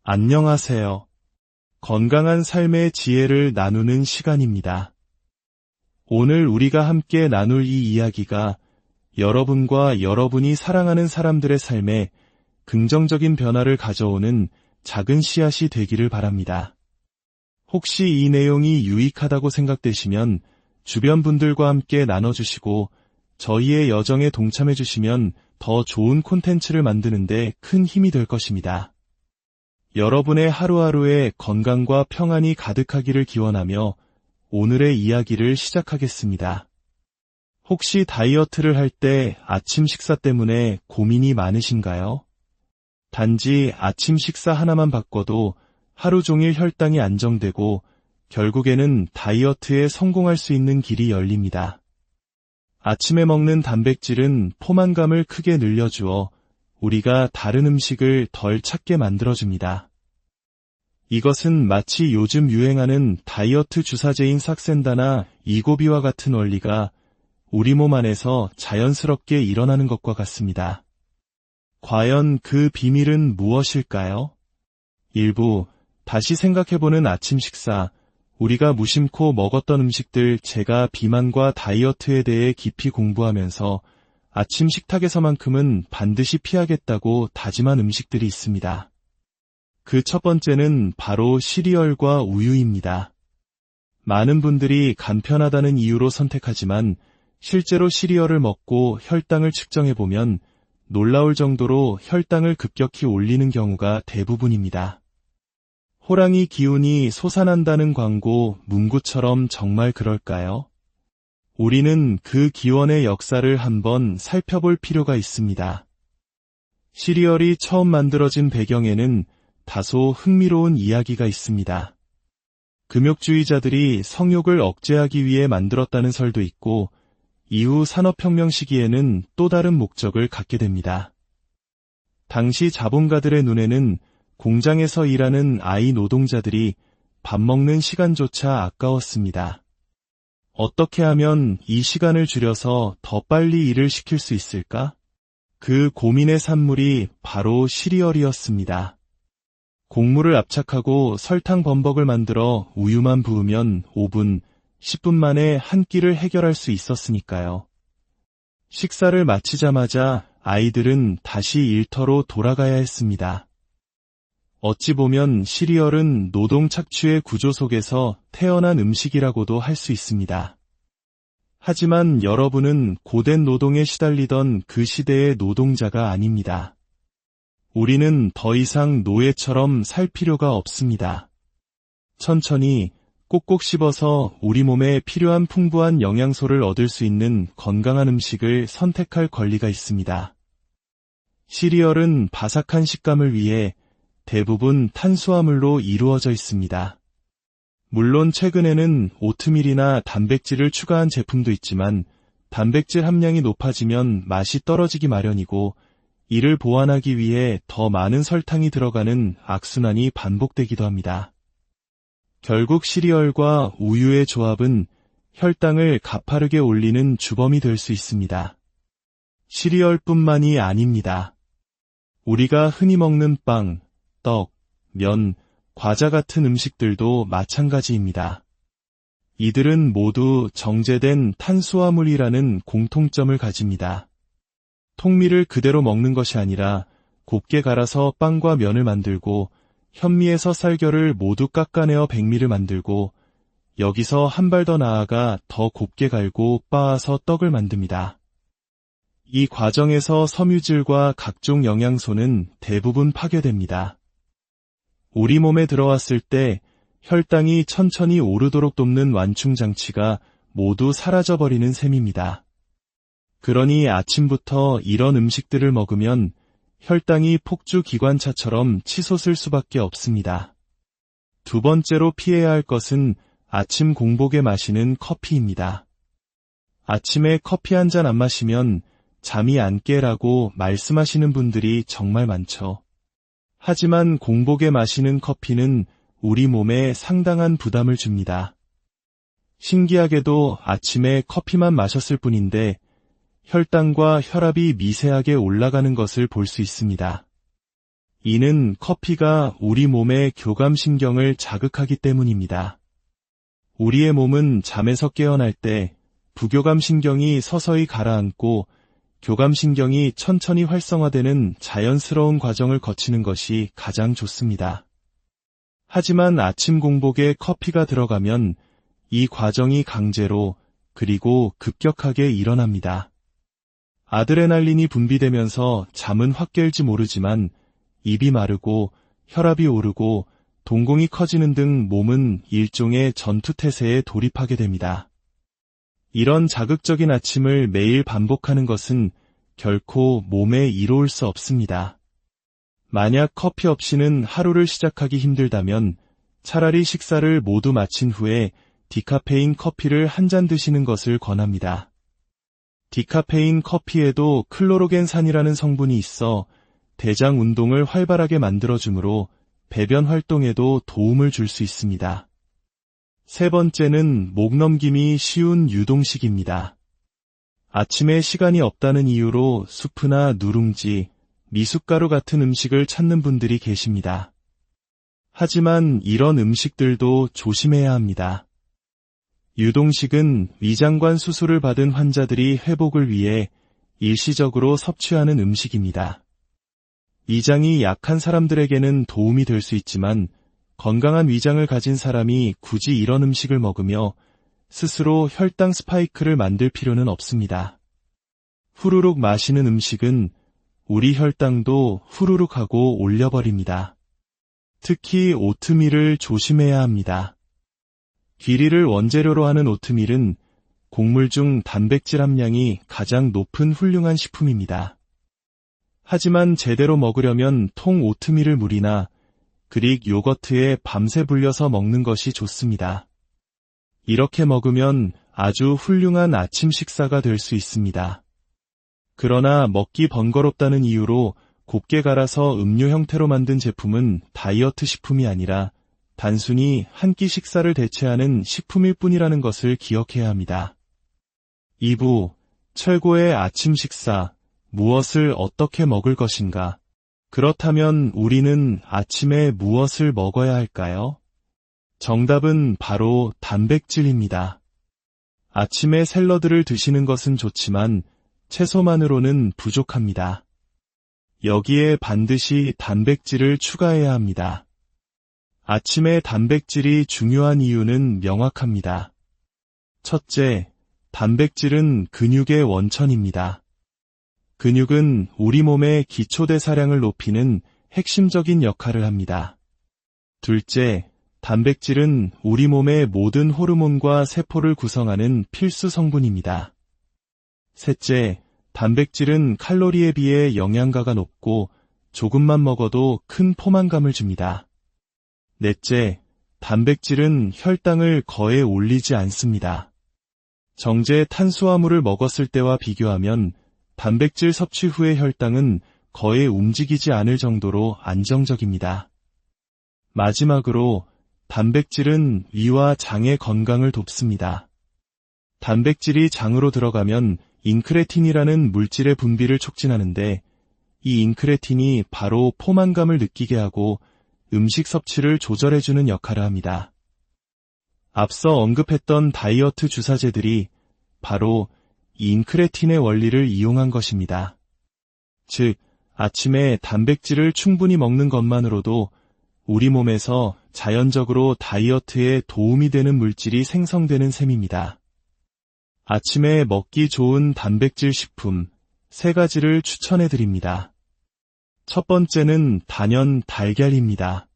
안녕하세요. 건강한 삶의 지혜를 나누는 시간입니다. 오늘 우리가 함께 나눌 이 이야기가 여러분과 여러분이 사랑하는 사람들의 삶에 긍정적인 변화를 가져오는 작은 씨앗이 되기를 바랍니다. 혹시 이 내용이 유익하다고 생각되시면 주변 분들과 함께 나눠주시고 저희의 여정에 동참해주시면 더 좋은 콘텐츠를 만드는 데 큰 힘이 될 것입니다. 여러분의 하루하루에 건강과 평안이 가득하기를 기원하며 오늘의 이야기를 시작하겠습니다. 혹시 다이어트를 할 때 아침 식사 때문에 고민이 많으신가요? 단지 아침 식사 하나만 바꿔도 하루 종일 혈당이 안정되고 결국에는 다이어트에 성공할 수 있는 길이 열립니다. 아침에 먹는 단백질은 포만감을 크게 늘려주어 우리가 다른 음식을 덜 찾게 만들어줍니다. 이것은 마치 요즘 유행하는 다이어트 주사제인 삭센다나 이고비와 같은 원리가 우리 몸 안에서 자연스럽게 일어나는 것과 같습니다. 과연 그 비밀은 무엇일까요? 일부 다시 생각해보는 아침 식사, 우리가 무심코 먹었던 음식들. 제가 비만과 다이어트에 대해 깊이 공부하면서 아침 식탁에서만큼은 반드시 피하겠다고 다짐한 음식들이 있습니다. 그 첫 번째는 바로 시리얼과 우유입니다. 많은 분들이 간편하다는 이유로 선택하지만 실제로 시리얼을 먹고 혈당을 측정해보면 놀라울 정도로 혈당을 급격히 올리는 경우가 대부분입니다. 호랑이 기운이 솟아난다는 광고 문구처럼 정말 그럴까요? 우리는 그 기원의 역사를 한번 살펴볼 필요가 있습니다. 시리얼이 처음 만들어진 배경에는 다소 흥미로운 이야기가 있습니다. 금욕주의자들이 성욕을 억제하기 위해 만들었다는 설도 있고 이후 산업혁명 시기에는 또 다른 목적을 갖게 됩니다. 당시 자본가들의 눈에는 공장에서 일하는 아이 노동자들이 밥 먹는 시간조차 아까웠습니다. 어떻게 하면 이 시간을 줄여서 더 빨리 일을 시킬 수 있을까? 그 고민의 산물이 바로 시리얼이었습니다. 곡물을 압착하고 설탕 범벅을 만들어 우유만 부으면 5분, 10분 만에 한 끼를 해결할 수 있었으니까요. 식사를 마치자마자 아이들은 다시 일터로 돌아가야 했습니다. 어찌 보면 시리얼은 노동 착취의 구조 속에서 태어난 음식이라고도 할 수 있습니다. 하지만 여러분은 고된 노동에 시달리던 그 시대의 노동자가 아닙니다. 우리는 더 이상 노예처럼 살 필요가 없습니다. 천천히 꼭꼭 씹어서 우리 몸에 필요한 풍부한 영양소를 얻을 수 있는 건강한 음식을 선택할 권리가 있습니다. 시리얼은 바삭한 식감을 위해 대부분 탄수화물로 이루어져 있습니다. 물론 최근에는 오트밀이나 단백질을 추가한 제품도 있지만 단백질 함량이 높아지면 맛이 떨어지기 마련이고 이를 보완하기 위해 더 많은 설탕이 들어가는 악순환이 반복되기도 합니다. 결국 시리얼과 우유의 조합은 혈당을 가파르게 올리는 주범이 될 수 있습니다. 시리얼뿐만이 아닙니다. 우리가 흔히 먹는 빵, 떡, 면, 과자 같은 음식들도 마찬가지입니다. 이들은 모두 정제된 탄수화물이라는 공통점을 가집니다. 통밀을 그대로 먹는 것이 아니라 곱게 갈아서 빵과 면을 만들고 현미에서 쌀결을 모두 깎아내어 백미를 만들고 여기서 한 발 더 나아가 더 곱게 갈고 빻아서 떡을 만듭니다. 이 과정에서 섬유질과 각종 영양소는 대부분 파괴됩니다. 우리 몸에 들어왔을 때 혈당이 천천히 오르도록 돕는 완충장치가 모두 사라져버리는 셈입니다. 그러니 아침부터 이런 음식들을 먹으면 혈당이 폭주기관차처럼 치솟을 수밖에 없습니다. 두 번째로 피해야 할 것은 아침 공복에 마시는 커피입니다. 아침에 커피 한 잔 안 마시면 잠이 안 깨라고 말씀하시는 분들이 정말 많죠. 하지만 공복에 마시는 커피는 우리 몸에 상당한 부담을 줍니다. 신기하게도 아침에 커피만 마셨을 뿐인데 혈당과 혈압이 미세하게 올라가는 것을 볼 수 있습니다. 이는 커피가 우리 몸의 교감신경을 자극하기 때문입니다. 우리의 몸은 잠에서 깨어날 때 부교감신경이 서서히 가라앉고 교감신경이 천천히 활성화되는 자연스러운 과정을 거치는 것이 가장 좋습니다. 하지만 아침 공복에 커피가 들어가면 이 과정이 강제로 그리고 급격하게 일어납니다. 아드레날린이 분비되면서 잠은 확 깰지 모르지만 입이 마르고 혈압이 오르고 동공이 커지는 등 몸은 일종의 전투태세에 돌입하게 됩니다. 이런 자극적인 아침을 매일 반복하는 것은 결코 몸에 이로울 수 없습니다. 만약 커피 없이는 하루를 시작하기 힘들다면 차라리 식사를 모두 마친 후에 디카페인 커피를 한 잔 드시는 것을 권합니다. 디카페인 커피에도 클로로겐산이라는 성분이 있어 대장 운동을 활발하게 만들어주므로 배변 활동에도 도움을 줄 수 있습니다. 세 번째는 목 넘김이 쉬운 유동식입니다. 아침에 시간이 없다는 이유로 수프나 누룽지, 미숫가루 같은 음식을 찾는 분들이 계십니다. 하지만 이런 음식들도 조심해야 합니다. 유동식은 위장관 수술을 받은 환자들이 회복을 위해 일시적으로 섭취하는 음식입니다. 위장이 약한 사람들에게는 도움이 될 수 있지만 건강한 위장을 가진 사람이 굳이 이런 음식을 먹으며 스스로 혈당 스파이크를 만들 필요는 없습니다. 후루룩 마시는 음식은 우리 혈당도 후루룩 하고 올려버립니다. 특히 오트밀을 조심해야 합니다. 귀리를 원재료로 하는 오트밀은 곡물 중 단백질 함량이 가장 높은 훌륭한 식품입니다. 하지만 제대로 먹으려면 통 오트밀을 물이나 그릭 요거트에 밤새 불려서 먹는 것이 좋습니다. 이렇게 먹으면 아주 훌륭한 아침 식사가 될 수 있습니다. 그러나 먹기 번거롭다는 이유로 곱게 갈아서 음료 형태로 만든 제품은 다이어트 식품이 아니라 단순히 한 끼 식사를 대체하는 식품일 뿐이라는 것을 기억해야 합니다. 2부, 최고의 아침 식사, 무엇을 어떻게 먹을 것인가? 그렇다면 우리는 아침에 무엇을 먹어야 할까요? 정답은 바로 단백질입니다. 아침에 샐러드를 드시는 것은 좋지만 채소만으로는 부족합니다. 여기에 반드시 단백질을 추가해야 합니다. 아침에 단백질이 중요한 이유는 명확합니다. 첫째, 단백질은 근육의 원천입니다. 근육은 우리 몸의 기초대사량을 높이는 핵심적인 역할을 합니다. 둘째, 단백질은 우리 몸의 모든 호르몬과 세포를 구성하는 필수 성분입니다. 셋째, 단백질은 칼로리에 비해 영양가가 높고 조금만 먹어도 큰 포만감을 줍니다. 넷째, 단백질은 혈당을 거에 올리지 않습니다. 정제 탄수화물을 먹었을 때와 비교하면 단백질 섭취 후의 혈당은 거의 움직이지 않을 정도로 안정적입니다. 마지막으로 단백질은 위와 장의 건강을 돕습니다. 단백질이 장으로 들어가면 인크레틴이라는 물질의 분비를 촉진하는데 이 인크레틴이 바로 포만감을 느끼게 하고 음식 섭취를 조절해주는 역할을 합니다. 앞서 언급했던 다이어트 주사제들이 바로 이 인크레틴의 원리를 이용한 것입니다. 즉, 아침에 단백질을 충분히 먹는 것만으로도 우리 몸에서 자연적으로 다이어트에 도움이 되는 물질이 생성되는 셈입니다. 아침에 먹기 좋은 단백질 식품 3가지를 추천해 드립니다. 첫 번째는 단연 달걀입니다.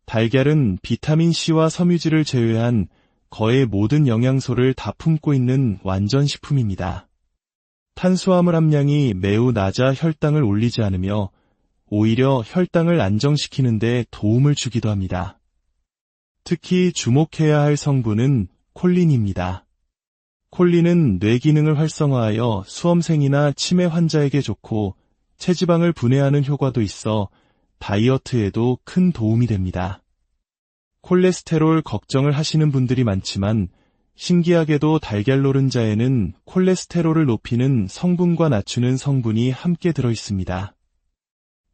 달걀은 비타민C와 섬유질을 제외한 거의 모든 영양소를 다 품고 있는 완전 식품입니다. 탄수화물 함량이 매우 낮아 혈당을 올리지 않으며 오히려 혈당을 안정시키는 데 도움을 주기도 합니다. 특히 주목해야 할 성분은 콜린입니다. 콜린은 뇌 기능을 활성화하여 수험생이나 치매 환자에게 좋고 체지방을 분해하는 효과도 있어 다이어트에도 큰 도움이 됩니다. 콜레스테롤 걱정을 하시는 분들이 많지만 신기하게도 달걀 노른자에는 콜레스테롤을 높이는 성분과 낮추는 성분이 함께 들어 있습니다.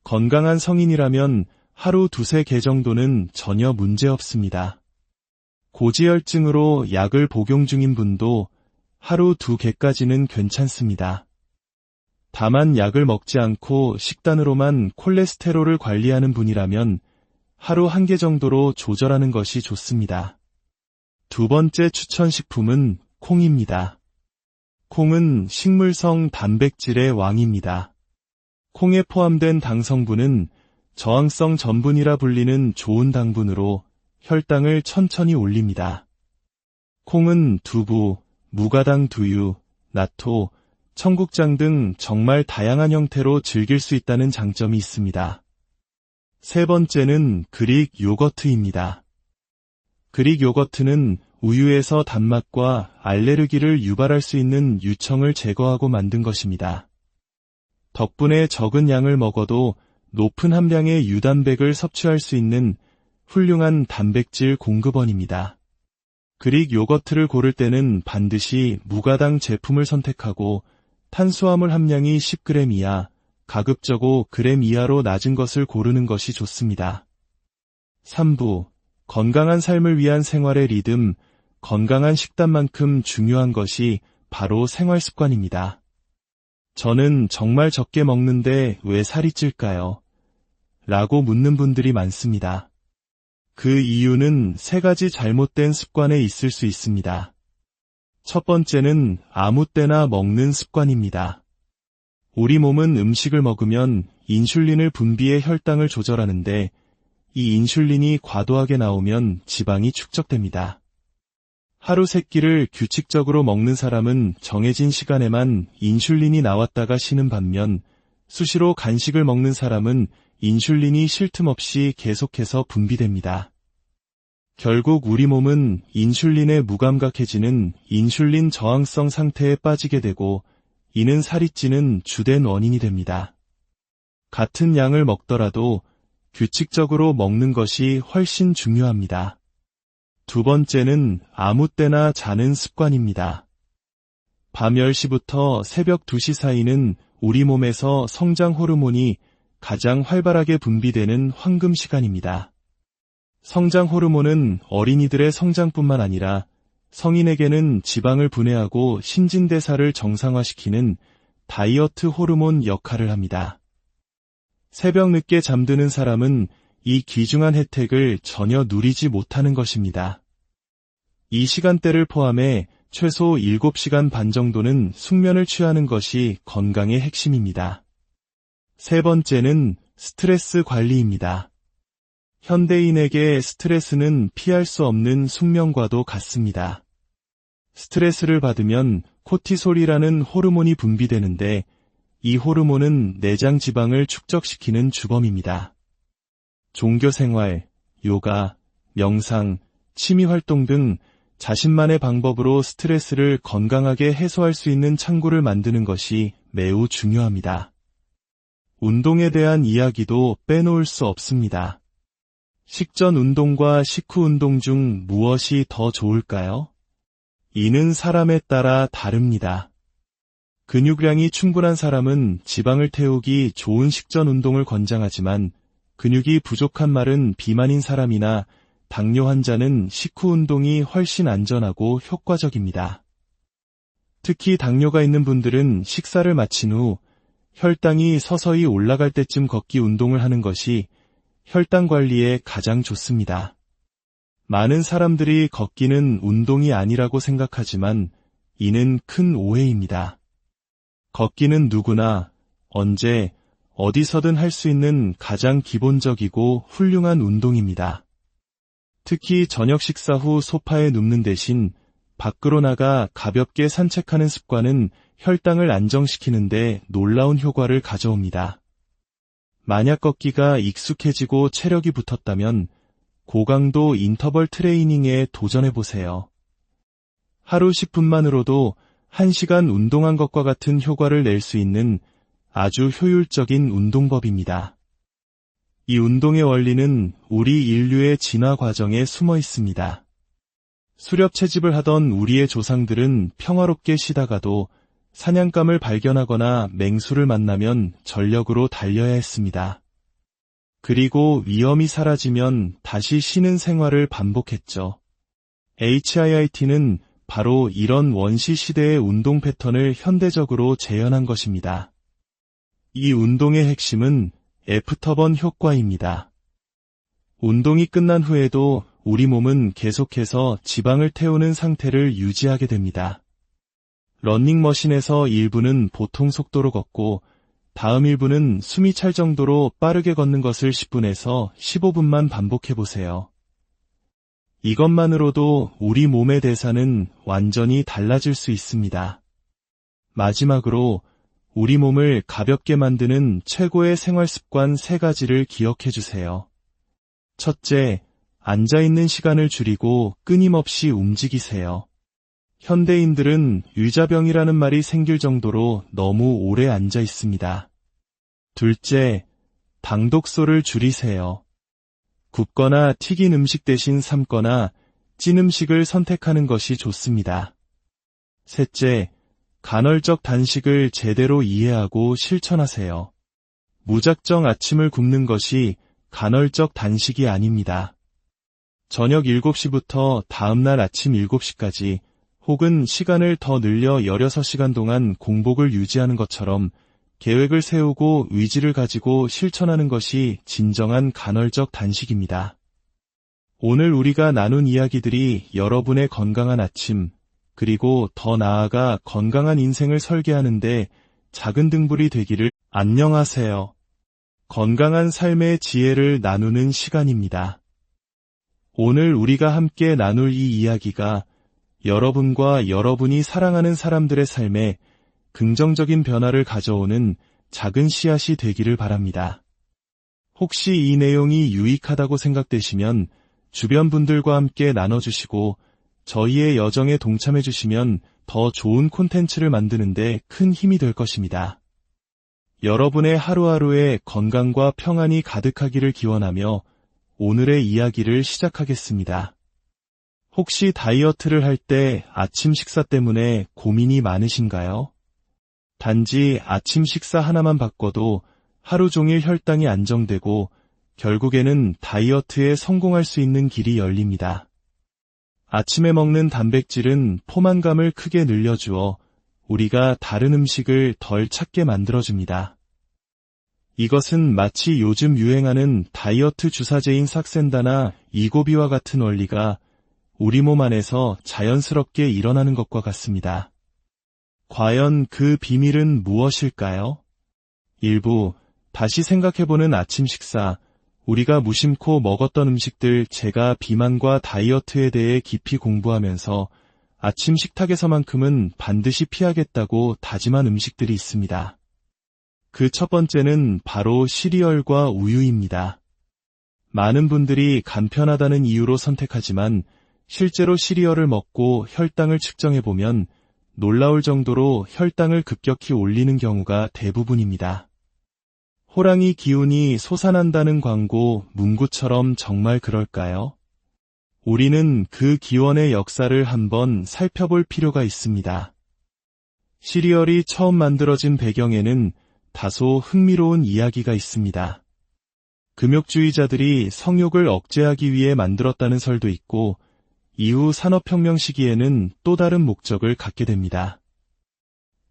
건강한 성인이라면 하루 두세 개 정도는 전혀 문제 없습니다. 고지혈증으로 약을 복용 중인 분도 하루 2개까지는 괜찮습니다. 다만 약을 먹지 않고 식단으로만 콜레스테롤을 관리하는 분이라면 하루 1개 정도로 조절하는 것이 좋습니다. 두 번째 추천 식품은 콩입니다. 콩은 식물성 단백질의 왕입니다. 콩에 포함된 당 성분은 저항성 전분이라 불리는 좋은 당분으로 혈당을 천천히 올립니다. 콩은 두부, 무가당 두유, 나토, 청국장 등 정말 다양한 형태로 즐길 수 있다는 장점이 있습니다. 세 번째는 그릭 요거트입니다. 그릭 요거트는 우유에서 단맛과 알레르기를 유발할 수 있는 유청을 제거하고 만든 것입니다. 덕분에 적은 양을 먹어도 높은 함량의 유단백을 섭취할 수 있는 훌륭한 단백질 공급원입니다. 그릭 요거트를 고를 때는 반드시 무가당 제품을 선택하고 탄수화물 함량이 10g 이하, 가급적고 g 이하로 낮은 것을 고르는 것이 좋습니다. 3부, 건강한 삶을 위한 생활의 리듬, 건강한 식단만큼 중요한 것이 바로 생활습관입니다. 저는 정말 적게 먹는데 왜 살이 찔까요? 라고 묻는 분들이 많습니다. 그 이유는 3가지 잘못된 습관에 있을 수 있습니다. 첫 번째는 아무 때나 먹는 습관입니다. 우리 몸은 음식을 먹으면 인슐린을 분비해 혈당을 조절하는데 이 인슐린이 과도하게 나오면 지방이 축적됩니다. 하루 3끼를 규칙적으로 먹는 사람은 정해진 시간에만 인슐린이 나왔다가 쉬는 반면 수시로 간식을 먹는 사람은 인슐린이 쉴 틈 없이 계속해서 분비됩니다. 결국 우리 몸은 인슐린에 무감각해지는 인슐린 저항성 상태에 빠지게 되고 이는 살이 찌는 주된 원인이 됩니다. 같은 양을 먹더라도 규칙적으로 먹는 것이 훨씬 중요합니다. 두 번째는 아무 때나 자는 습관입니다. 밤 10시부터 새벽 2시 사이는 우리 몸에서 성장 호르몬이 가장 활발하게 분비되는 황금 시간입니다. 성장 호르몬은 어린이들의 성장뿐만 아니라 성인에게는 지방을 분해하고 신진대사를 정상화시키는 다이어트 호르몬 역할을 합니다. 새벽 늦게 잠드는 사람은 이 귀중한 혜택을 전혀 누리지 못하는 것입니다. 이 시간대를 포함해 최소 7시간 반 정도는 숙면을 취하는 것이 건강의 핵심입니다. 세 번째는 스트레스 관리입니다. 현대인에게 스트레스는 피할 수 없는 숙명과도 같습니다. 스트레스를 받으면 코티솔이라는 호르몬이 분비되는데 이 호르몬은 내장 지방을 축적시키는 주범입니다. 종교생활, 요가, 명상, 취미활동 등 자신만의 방법으로 스트레스를 건강하게 해소할 수 있는 창구를 만드는 것이 매우 중요합니다. 운동에 대한 이야기도 빼놓을 수 없습니다. 식전 운동과 식후 운동 중 무엇이 더 좋을까요? 이는 사람에 따라 다릅니다. 근육량이 충분한 사람은 지방을 태우기 좋은 식전 운동을 권장하지만 근육이 부족한 마른 비만인 사람이나 당뇨 환자는 식후 운동이 훨씬 안전하고 효과적입니다. 특히 당뇨가 있는 분들은 식사를 마친 후 혈당이 서서히 올라갈 때쯤 걷기 운동을 하는 것이 혈당 관리에 가장 좋습니다. 많은 사람들이 걷기는 운동이 아니라고 생각하지만 이는 큰 오해입니다. 걷기는 누구나 언제 어디서든 할 수 있는 가장 기본적이고 훌륭한 운동입니다. 특히 저녁 식사 후 소파에 눕는 대신 밖으로 나가 가볍게 산책하는 습관은 혈당을 안정시키는 데 놀라운 효과를 가져옵니다. 만약 걷기가 익숙해지고 체력이 붙었다면 고강도 인터벌 트레이닝에 도전해보세요. 하루 10분만으로도 1시간 운동한 것과 같은 효과를 낼 수 있는 아주 효율적인 운동법입니다. 이 운동의 원리는 우리 인류의 진화 과정에 숨어 있습니다. 수렵 채집을 하던 우리의 조상들은 평화롭게 쉬다가도 사냥감을 발견하거나 맹수를 만나면 전력으로 달려야 했습니다. 그리고 위험이 사라지면 다시 쉬는 생활을 반복했죠. HIIT는 바로 이런 원시 시대의 운동 패턴을 현대적으로 재현한 것입니다. 이 운동의 핵심은 애프터번 효과입니다. 운동이 끝난 후에도 우리 몸은 계속해서 지방을 태우는 상태를 유지하게 됩니다. 러닝머신에서 1분은 보통 속도로 걷고 다음 1분은 숨이 찰 정도로 빠르게 걷는 것을 10분에서 15분만 반복해보세요. 이것만으로도 우리 몸의 대사는 완전히 달라질 수 있습니다. 마지막으로 우리 몸을 가볍게 만드는 최고의 생활습관 3가지를 기억해주세요. 첫째, 앉아있는 시간을 줄이고 끊임없이 움직이세요. 현대인들은 유자병이라는 말이 생길 정도로 너무 오래 앉아 있습니다. 둘째, 당독소를 줄이세요. 굽거나 튀긴 음식 대신 삶거나 찐 음식을 선택하는 것이 좋습니다. 셋째, 간헐적 단식을 제대로 이해하고 실천하세요. 무작정 아침을 굶는 것이 간헐적 단식이 아닙니다. 저녁 7시부터 다음날 아침 7시까지 혹은 시간을 더 늘려 16시간 동안 공복을 유지하는 것처럼 계획을 세우고 의지를 가지고 실천하는 것이 진정한 간헐적 단식입니다. 오늘 우리가 나눈 이야기들이 여러분의 건강한 아침, 그리고 더 나아가 건강한 인생을 설계하는데 작은 등불이 되기를. 안녕하세요. 건강한 삶의 지혜를 나누는 시간입니다. 오늘 우리가 함께 나눌 이 이야기가 여러분과 여러분이 사랑하는 사람들의 삶에 긍정적인 변화를 가져오는 작은 씨앗이 되기를 바랍니다. 혹시 이 내용이 유익하다고 생각되시면 주변 분들과 함께 나눠주시고 저희의 여정에 동참해주시면 더 좋은 콘텐츠를 만드는데 큰 힘이 될 것입니다. 여러분의 하루하루에 건강과 평안이 가득하기를 기원하며 오늘의 이야기를 시작하겠습니다. 혹시 다이어트를 할 때 아침 식사 때문에 고민이 많으신가요? 단지 아침 식사 하나만 바꿔도 하루 종일 혈당이 안정되고 결국에는 다이어트에 성공할 수 있는 길이 열립니다. 아침에 먹는 단백질은 포만감을 크게 늘려주어 우리가 다른 음식을 덜 찾게 만들어줍니다. 이것은 마치 요즘 유행하는 다이어트 주사제인 삭센다나 이고비와 같은 원리가 우리 몸 안에서 자연스럽게 일어나는 것과 같습니다. 과연 그 비밀은 무엇일까요? 1부, 다시 생각해보는 아침 식사. 우리가 무심코 먹었던 음식들. 제가 비만과 다이어트에 대해 깊이 공부하면서 아침 식탁에서만큼은 반드시 피하겠다고 다짐한 음식들이 있습니다. 그 첫 번째는 바로 시리얼과 우유입니다. 많은 분들이 간편하다는 이유로 선택하지만 실제로 시리얼을 먹고 혈당을 측정해보면 놀라울 정도로 혈당을 급격히 올리는 경우가 대부분입니다. 호랑이 기운이 솟아난다는 광고 문구처럼 정말 그럴까요? 우리는 그 기원의 역사를 한번 살펴볼 필요가 있습니다. 시리얼이 처음 만들어진 배경에는 다소 흥미로운 이야기가 있습니다. 금욕주의자들이 성욕을 억제하기 위해 만들었다는 설도 있고 이후 산업혁명 시기에는 또 다른 목적을 갖게 됩니다.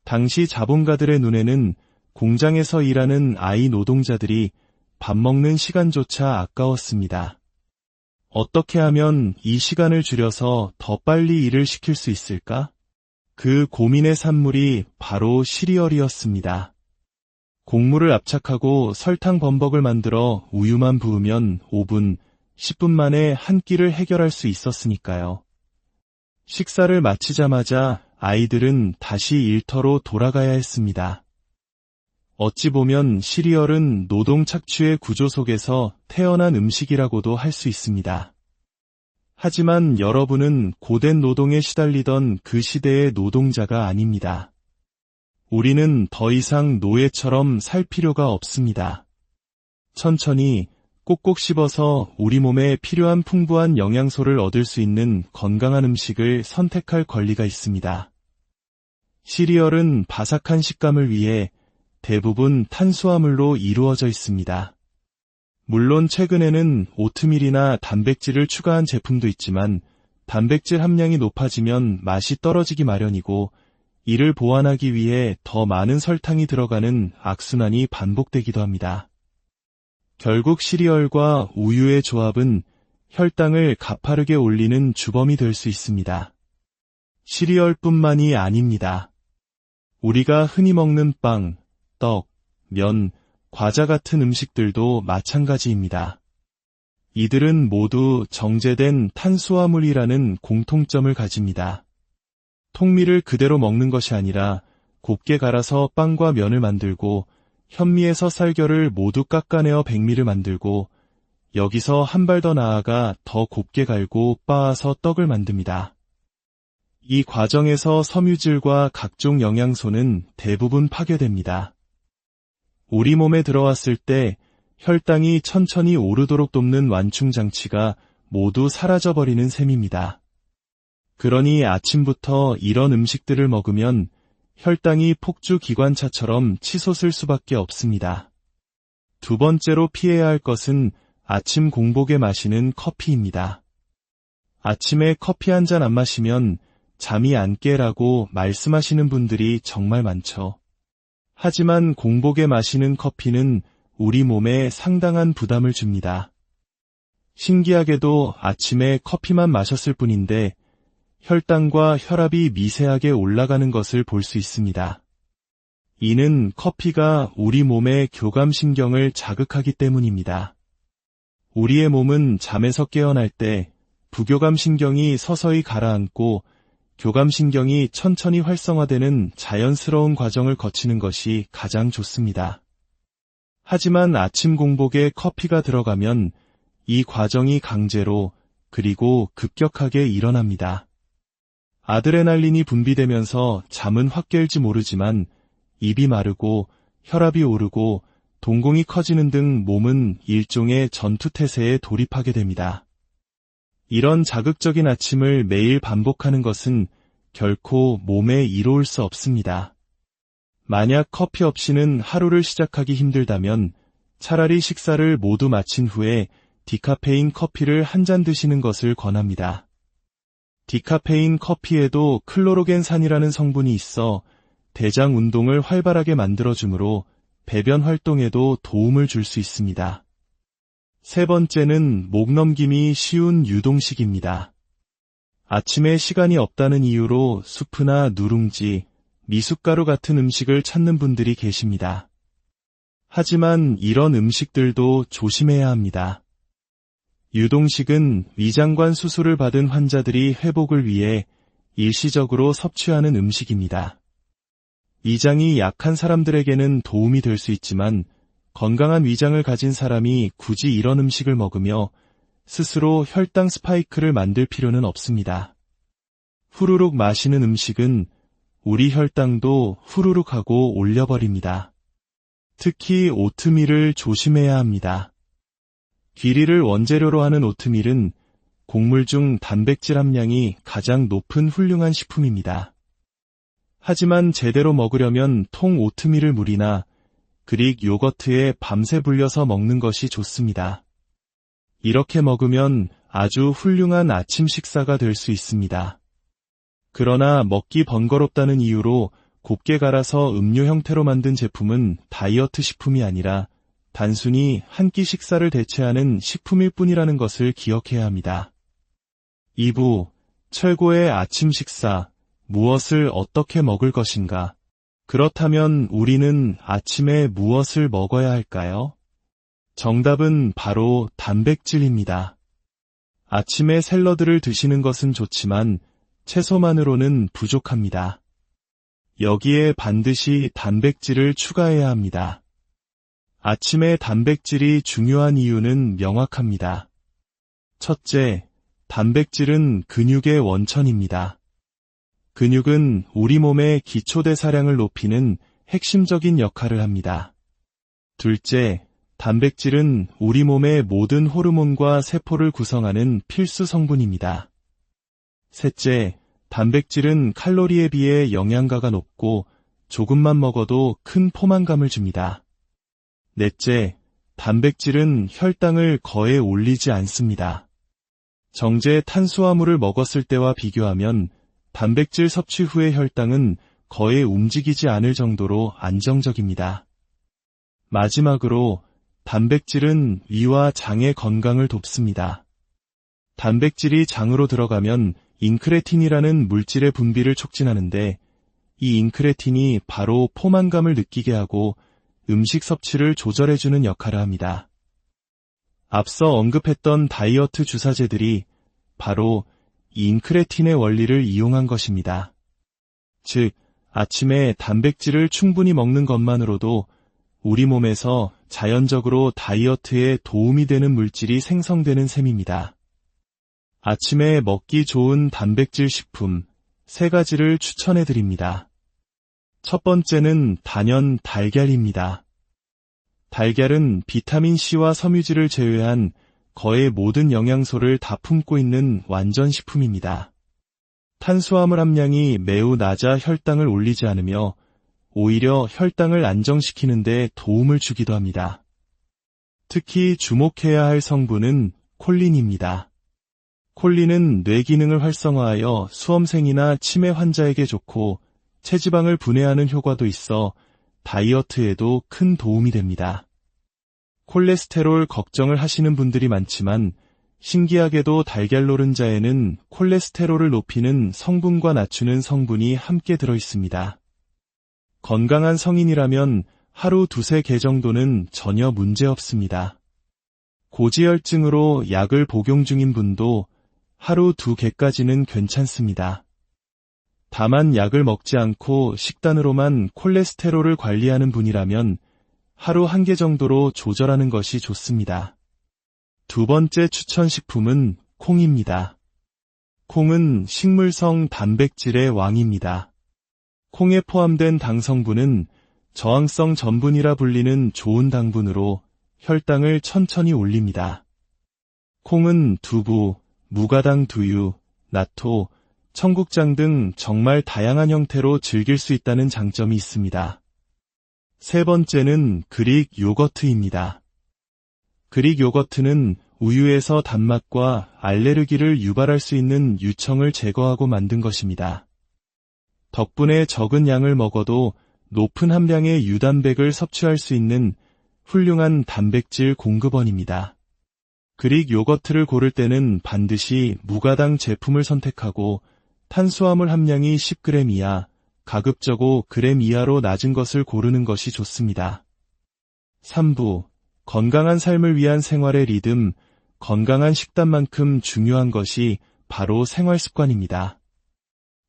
당시 자본가들의 눈에는 공장에서 일하는 아이 노동자들이 밥 먹는 시간조차 아까웠습니다. 어떻게 하면 이 시간을 줄여서 더 빨리 일을 시킬 수 있을까? 그 고민의 산물이 바로 시리얼이었습니다. 곡물을 압착하고 설탕 범벅을 만들어 우유만 부으면 5분, 10분 만에 한 끼를 해결할 수 있었으니까요. 식사를 마치자마자 아이들은 다시 일터로 돌아가야 했습니다. 어찌 보면 시리얼은 노동 착취의 구조 속에서 태어난 음식이라고도 할 수 있습니다. 하지만 여러분은 고된 노동에 시달리던 그 시대의 노동자가 아닙니다. 우리는 더 이상 노예처럼 살 필요가 없습니다. 천천히 꼭꼭 씹어서 우리 몸에 필요한 풍부한 영양소를 얻을 수 있는 건강한 음식을 선택할 권리가 있습니다. 시리얼은 바삭한 식감을 위해 대부분 탄수화물로 이루어져 있습니다. 물론 최근에는 오트밀이나 단백질을 추가한 제품도 있지만 단백질 함량이 높아지면 맛이 떨어지기 마련이고 이를 보완하기 위해 더 많은 설탕이 들어가는 악순환이 반복되기도 합니다. 결국 시리얼과 우유의 조합은 혈당을 가파르게 올리는 주범이 될 수 있습니다. 시리얼뿐만이 아닙니다. 우리가 흔히 먹는 빵, 떡, 면, 과자 같은 음식들도 마찬가지입니다. 이들은 모두 정제된 탄수화물이라는 공통점을 가집니다. 통밀을 그대로 먹는 것이 아니라 곱게 갈아서 빵과 면을 만들고 현미에서 쌀결을 모두 깎아내어 백미를 만들고 여기서 한 발 더 나아가 더 곱게 갈고 빻아서 떡을 만듭니다. 이 과정에서 섬유질과 각종 영양소는 대부분 파괴됩니다. 우리 몸에 들어왔을 때 혈당이 천천히 오르도록 돕는 완충장치가 모두 사라져버리는 셈입니다. 그러니 아침부터 이런 음식들을 먹으면 혈당이 폭주기관차처럼 치솟을 수밖에 없습니다. 두 번째로 피해야 할 것은 아침 공복에 마시는 커피입니다. 아침에 커피 한 잔 안 마시면 잠이 안 깨라고 말씀하시는 분들이 정말 많죠. 하지만 공복에 마시는 커피는 우리 몸에 상당한 부담을 줍니다. 신기하게도 아침에 커피만 마셨을 뿐인데 혈당과 혈압이 미세하게 올라가는 것을 볼 수 있습니다. 이는 커피가 우리 몸의 교감신경을 자극하기 때문입니다. 우리의 몸은 잠에서 깨어날 때 부교감신경이 서서히 가라앉고 교감신경이 천천히 활성화되는 자연스러운 과정을 거치는 것이 가장 좋습니다. 하지만 아침 공복에 커피가 들어가면 이 과정이 강제로 그리고 급격하게 일어납니다. 아드레날린이 분비되면서 잠은 확 깰지 모르지만 입이 마르고 혈압이 오르고 동공이 커지는 등 몸은 일종의 전투태세에 돌입하게 됩니다. 이런 자극적인 아침을 매일 반복하는 것은 결코 몸에 이로울 수 없습니다. 만약 커피 없이는 하루를 시작하기 힘들다면 차라리 식사를 모두 마친 후에 디카페인 커피를 한 잔 드시는 것을 권합니다. 디카페인 커피에도 클로로겐산이라는 성분이 있어 대장 운동을 활발하게 만들어주므로 배변 활동에도 도움을 줄 수 있습니다. 세 번째는 목 넘김이 쉬운 유동식입니다. 아침에 시간이 없다는 이유로 수프나 누룽지, 미숫가루 같은 음식을 찾는 분들이 계십니다. 하지만 이런 음식들도 조심해야 합니다. 유동식은 위장관 수술을 받은 환자들이 회복을 위해 일시적으로 섭취하는 음식입니다. 위장이 약한 사람들에게는 도움이 될 수 있지만 건강한 위장을 가진 사람이 굳이 이런 음식을 먹으며 스스로 혈당 스파이크를 만들 필요는 없습니다. 후루룩 마시는 음식은 우리 혈당도 후루룩 하고 올려버립니다. 특히 오트밀을 조심해야 합니다. 귀리를 원재료로 하는 오트밀은 곡물 중 단백질 함량이 가장 높은 훌륭한 식품입니다. 하지만 제대로 먹으려면 통 오트밀을 물이나 그릭 요거트에 밤새 불려서 먹는 것이 좋습니다. 이렇게 먹으면 아주 훌륭한 아침 식사가 될 수 있습니다. 그러나 먹기 번거롭다는 이유로 곱게 갈아서 음료 형태로 만든 제품은 다이어트 식품이 아니라 단순히 한 끼 식사를 대체하는 식품일 뿐이라는 것을 기억해야 합니다. 2부, 최고의 아침 식사, 무엇을 어떻게 먹을 것인가? 그렇다면 우리는 아침에 무엇을 먹어야 할까요? 정답은 바로 단백질입니다. 아침에 샐러드를 드시는 것은 좋지만 채소만으로는 부족합니다. 여기에 반드시 단백질을 추가해야 합니다. 아침에 단백질이 중요한 이유는 명확합니다. 첫째, 단백질은 근육의 원천입니다. 근육은 우리 몸의 기초대사량을 높이는 핵심적인 역할을 합니다. 둘째, 단백질은 우리 몸의 모든 호르몬과 세포를 구성하는 필수 성분입니다. 셋째, 단백질은 칼로리에 비해 영양가가 높고 조금만 먹어도 큰 포만감을 줍니다. 넷째, 단백질은 혈당을 거에 올리지 않습니다. 정제 탄수화물을 먹었을 때와 비교하면 단백질 섭취 후의 혈당은 거의 움직이지 않을 정도로 안정적입니다. 마지막으로 단백질은 위와 장의 건강을 돕습니다. 단백질이 장으로 들어가면 인크레틴이라는 물질의 분비를 촉진하는데 이 인크레틴이 바로 포만감을 느끼게 하고 음식 섭취를 조절해주는 역할을 합니다. 앞서 언급했던 다이어트 주사제들이 바로 이 인크레틴의 원리를 이용한 것입니다. 즉, 아침에 단백질을 충분히 먹는 것만으로도 우리 몸에서 자연적으로 다이어트에 도움이 되는 물질이 생성되는 셈입니다. 아침에 먹기 좋은 단백질 식품 3가지를 추천해 드립니다. 첫 번째는 단연 달걀입니다. 달걀은 비타민C와 섬유질을 제외한 거의 모든 영양소를 다 품고 있는 완전 식품입니다. 탄수화물 함량이 매우 낮아 혈당을 올리지 않으며 오히려 혈당을 안정시키는 데 도움을 주기도 합니다. 특히 주목해야 할 성분은 콜린입니다. 콜린은 뇌 기능을 활성화하여 수험생이나 치매 환자에게 좋고 체지방을 분해하는 효과도 있어 다이어트에도 큰 도움이 됩니다. 콜레스테롤 걱정을 하시는 분들이 많지만 신기하게도 달걀 노른자에는 콜레스테롤을 높이는 성분과 낮추는 성분이 함께 들어 있습니다. 건강한 성인이라면 하루 2-3개 정도는 전혀 문제 없습니다. 고지혈증으로 약을 복용 중인 분도 하루 2개까지는 괜찮습니다. 다만 약을 먹지 않고 식단으로만 콜레스테롤을 관리하는 분이라면 하루 1개 정도로 조절하는 것이 좋습니다. 두 번째 추천 식품은 콩입니다. 콩은 식물성 단백질의 왕입니다. 콩에 포함된 당 성분은 저항성 전분이라 불리는 좋은 당분으로 혈당을 천천히 올립니다. 콩은 두부, 무가당 두유, 나토, 청국장 등 정말 다양한 형태로 즐길 수 있다는 장점이 있습니다. 세 번째는 그릭 요거트입니다. 그릭 요거트는 우유에서 단맛과 알레르기를 유발할 수 있는 유청을 제거하고 만든 것입니다. 덕분에 적은 양을 먹어도 높은 함량의 유단백을 섭취할 수 있는 훌륭한 단백질 공급원입니다. 그릭 요거트를 고를 때는 반드시 무가당 제품을 선택하고 탄수화물 함량이 10g 이하, 가급적고 g 이하로 낮은 것을 고르는 것이 좋습니다. 3부, 건강한 삶을 위한 생활의 리듬, 건강한 식단만큼 중요한 것이 바로 생활 습관입니다.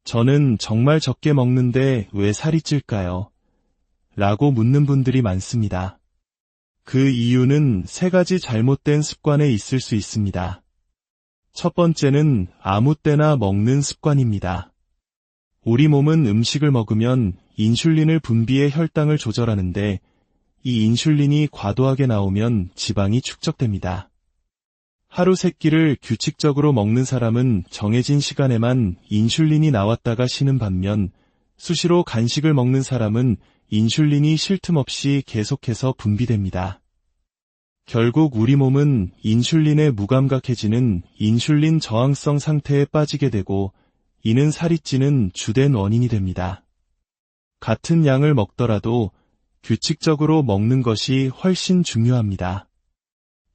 저는 정말 적게 먹는데 왜 살이 찔까요? 라고 묻는 분들이 많습니다. 그 이유는 3가지 잘못된 습관에 있을 수 있습니다. 첫 번째는 아무 때나 먹는 습관입니다. 우리 몸은 음식을 먹으면 인슐린을 분비해 혈당을 조절하는데 이 인슐린이 과도하게 나오면 지방이 축적됩니다. 하루 3끼를 규칙적으로 먹는 사람은 정해진 시간에만 인슐린이 나왔다가 쉬는 반면 수시로 간식을 먹는 사람은 인슐린이 쉴 틈 없이 계속해서 분비됩니다. 결국 우리 몸은 인슐린에 무감각해지는 인슐린 저항성 상태에 빠지게 되고 이는 살이 찌는 주된 원인이 됩니다. 같은 양을 먹더라도 규칙적으로 먹는 것이 훨씬 중요합니다.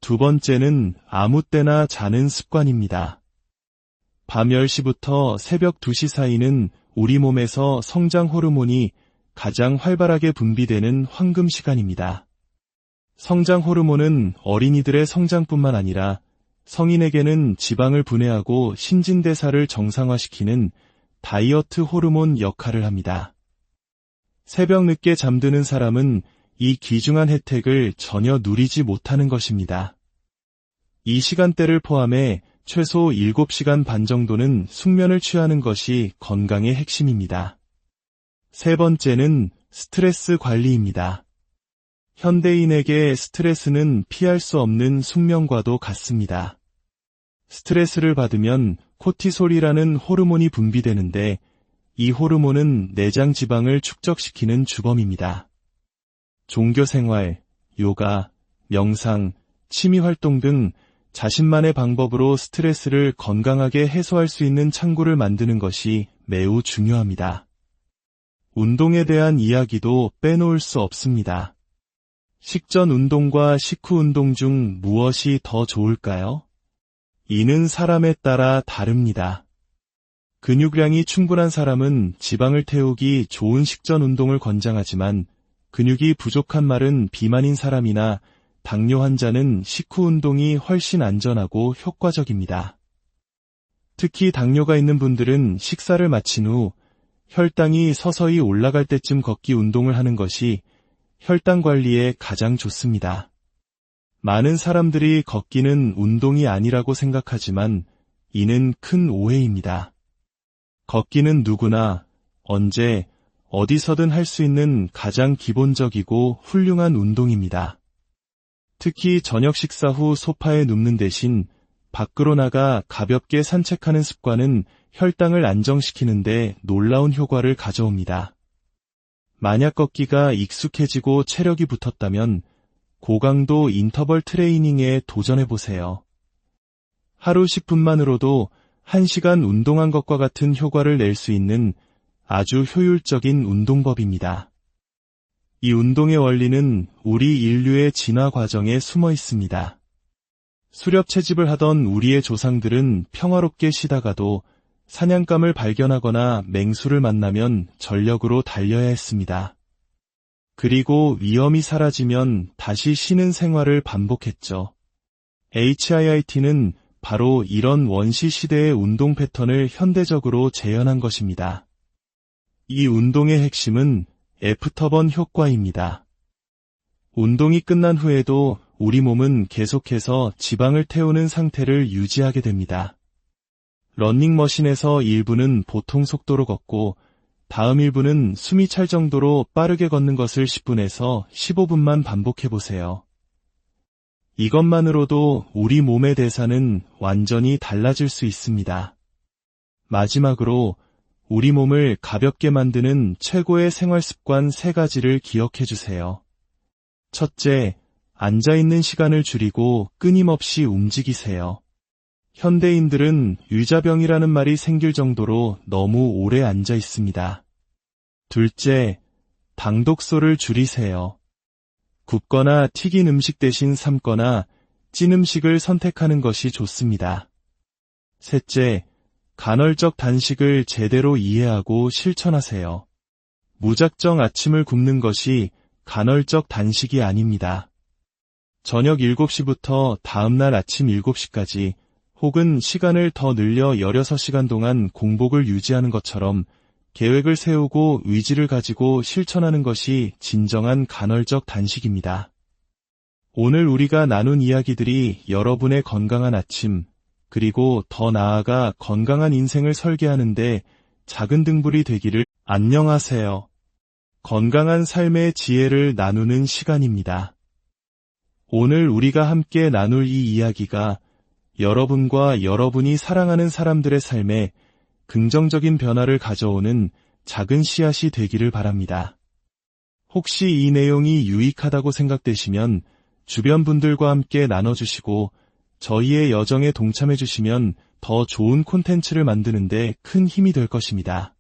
두 번째는 아무 때나 자는 습관입니다. 밤 10시부터 새벽 2시 사이는 우리 몸에서 성장 호르몬이 가장 활발하게 분비되는 황금 시간입니다. 성장 호르몬은 어린이들의 성장뿐만 아니라 성인에게는 지방을 분해하고 신진대사를 정상화시키는 다이어트 호르몬 역할을 합니다. 새벽 늦게 잠드는 사람은 이 귀중한 혜택을 전혀 누리지 못하는 것입니다. 이 시간대를 포함해 최소 7시간 반 정도는 숙면을 취하는 것이 건강의 핵심입니다. 세 번째는 스트레스 관리입니다. 현대인에게 스트레스는 피할 수 없는 숙명과도 같습니다. 스트레스를 받으면 코티솔이라는 호르몬이 분비되는데 이 호르몬은 내장 지방을 축적시키는 주범입니다. 종교생활, 요가, 명상, 취미활동 등 자신만의 방법으로 스트레스를 건강하게 해소할 수 있는 창구를 만드는 것이 매우 중요합니다. 운동에 대한 이야기도 빼놓을 수 없습니다. 식전 운동과 식후 운동 중 무엇이 더 좋을까요? 이는 사람에 따라 다릅니다. 근육량이 충분한 사람은 지방을 태우기 좋은 식전 운동을 권장하지만 근육이 부족한 마른 비만인 사람이나 당뇨 환자는 식후 운동이 훨씬 안전하고 효과적입니다. 특히 당뇨가 있는 분들은 식사를 마친 후 혈당이 서서히 올라갈 때쯤 걷기 운동을 하는 것이 혈당 관리에 가장 좋습니다. 많은 사람들이 걷기는 운동이 아니라고 생각하지만 이는 큰 오해입니다. 걷기는 누구나 언제 어디서든 할 수 있는 가장 기본적이고 훌륭한 운동입니다. 특히 저녁 식사 후 소파에 눕는 대신 밖으로 나가 가볍게 산책하는 습관은 혈당을 안정시키는 데 놀라운 효과를 가져옵니다. 만약 걷기가 익숙해지고 체력이 붙었다면 고강도 인터벌 트레이닝에 도전해보세요. 하루 10분만으로도 1시간 운동한 것과 같은 효과를 낼 수 있는 아주 효율적인 운동법입니다. 이 운동의 원리는 우리 인류의 진화 과정에 숨어 있습니다. 수렵 채집을 하던 우리의 조상들은 평화롭게 쉬다가도 사냥감을 발견하거나 맹수를 만나면 전력으로 달려야 했습니다. 그리고 위험이 사라지면 다시 쉬는 생활을 반복했죠. HIIT는 바로 이런 원시 시대의 운동 패턴을 현대적으로 재현한 것입니다. 이 운동의 핵심은 애프터번 효과입니다. 운동이 끝난 후에도 우리 몸은 계속해서 지방을 태우는 상태를 유지하게 됩니다. 러닝머신에서 1분은 보통 속도로 걷고 다음 1분은 숨이 찰 정도로 빠르게 걷는 것을 10분에서 15분만 반복해보세요. 이것만으로도 우리 몸의 대사는 완전히 달라질 수 있습니다. 마지막으로 우리 몸을 가볍게 만드는 최고의 생활습관 3가지를 기억해주세요. 첫째, 앉아있는 시간을 줄이고 끊임없이 움직이세요. 현대인들은 유자병이라는 말이 생길 정도로 너무 오래 앉아 있습니다. 둘째, 당독소를 줄이세요. 굽거나 튀긴 음식 대신 삶거나 찐 음식을 선택하는 것이 좋습니다. 셋째, 간헐적 단식을 제대로 이해하고 실천하세요. 무작정 아침을 굶는 것이 간헐적 단식이 아닙니다. 저녁 7시부터 다음날 아침 7시까지 혹은 시간을 더 늘려 16시간 동안 공복을 유지하는 것처럼 계획을 세우고 의지를 가지고 실천하는 것이 진정한 간헐적 단식입니다. 오늘 우리가 나눈 이야기들이 여러분의 건강한 아침, 그리고 더 나아가 건강한 인생을 설계하는데 작은 등불이 되기를. 안녕하세요. 건강한 삶의 지혜를 나누는 시간입니다. 오늘 우리가 함께 나눌 이 이야기가 여러분과 여러분이 사랑하는 사람들의 삶에 긍정적인 변화를 가져오는 작은 씨앗이 되기를 바랍니다. 혹시 이 내용이 유익하다고 생각되시면 주변 분들과 함께 나눠주시고 저희의 여정에 동참해주시면 더 좋은 콘텐츠를 만드는데 큰 힘이 될 것입니다.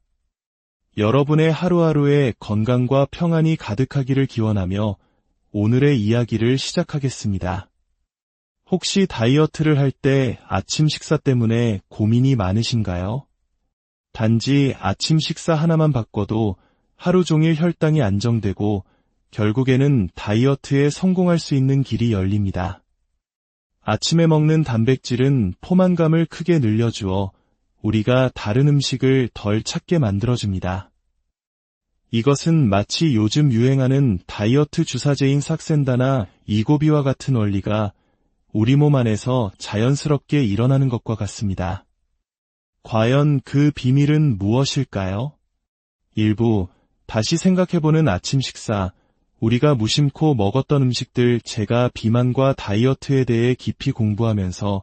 여러분의 하루하루에 건강과 평안이 가득하기를 기원하며 오늘의 이야기를 시작하겠습니다. 혹시 다이어트를 할 때 아침 식사 때문에 고민이 많으신가요? 단지 아침 식사 하나만 바꿔도 하루 종일 혈당이 안정되고 결국에는 다이어트에 성공할 수 있는 길이 열립니다. 아침에 먹는 단백질은 포만감을 크게 늘려주어 우리가 다른 음식을 덜 찾게 만들어줍니다. 이것은 마치 요즘 유행하는 다이어트 주사제인 삭센다나 이고비와 같은 원리가 우리 몸 안에서 자연스럽게 일어나는 것과 같습니다. 과연 그 비밀은 무엇일까요? 1부, 다시 생각해보는 아침 식사. 우리가 무심코 먹었던 음식들. 제가 비만과 다이어트에 대해 깊이 공부하면서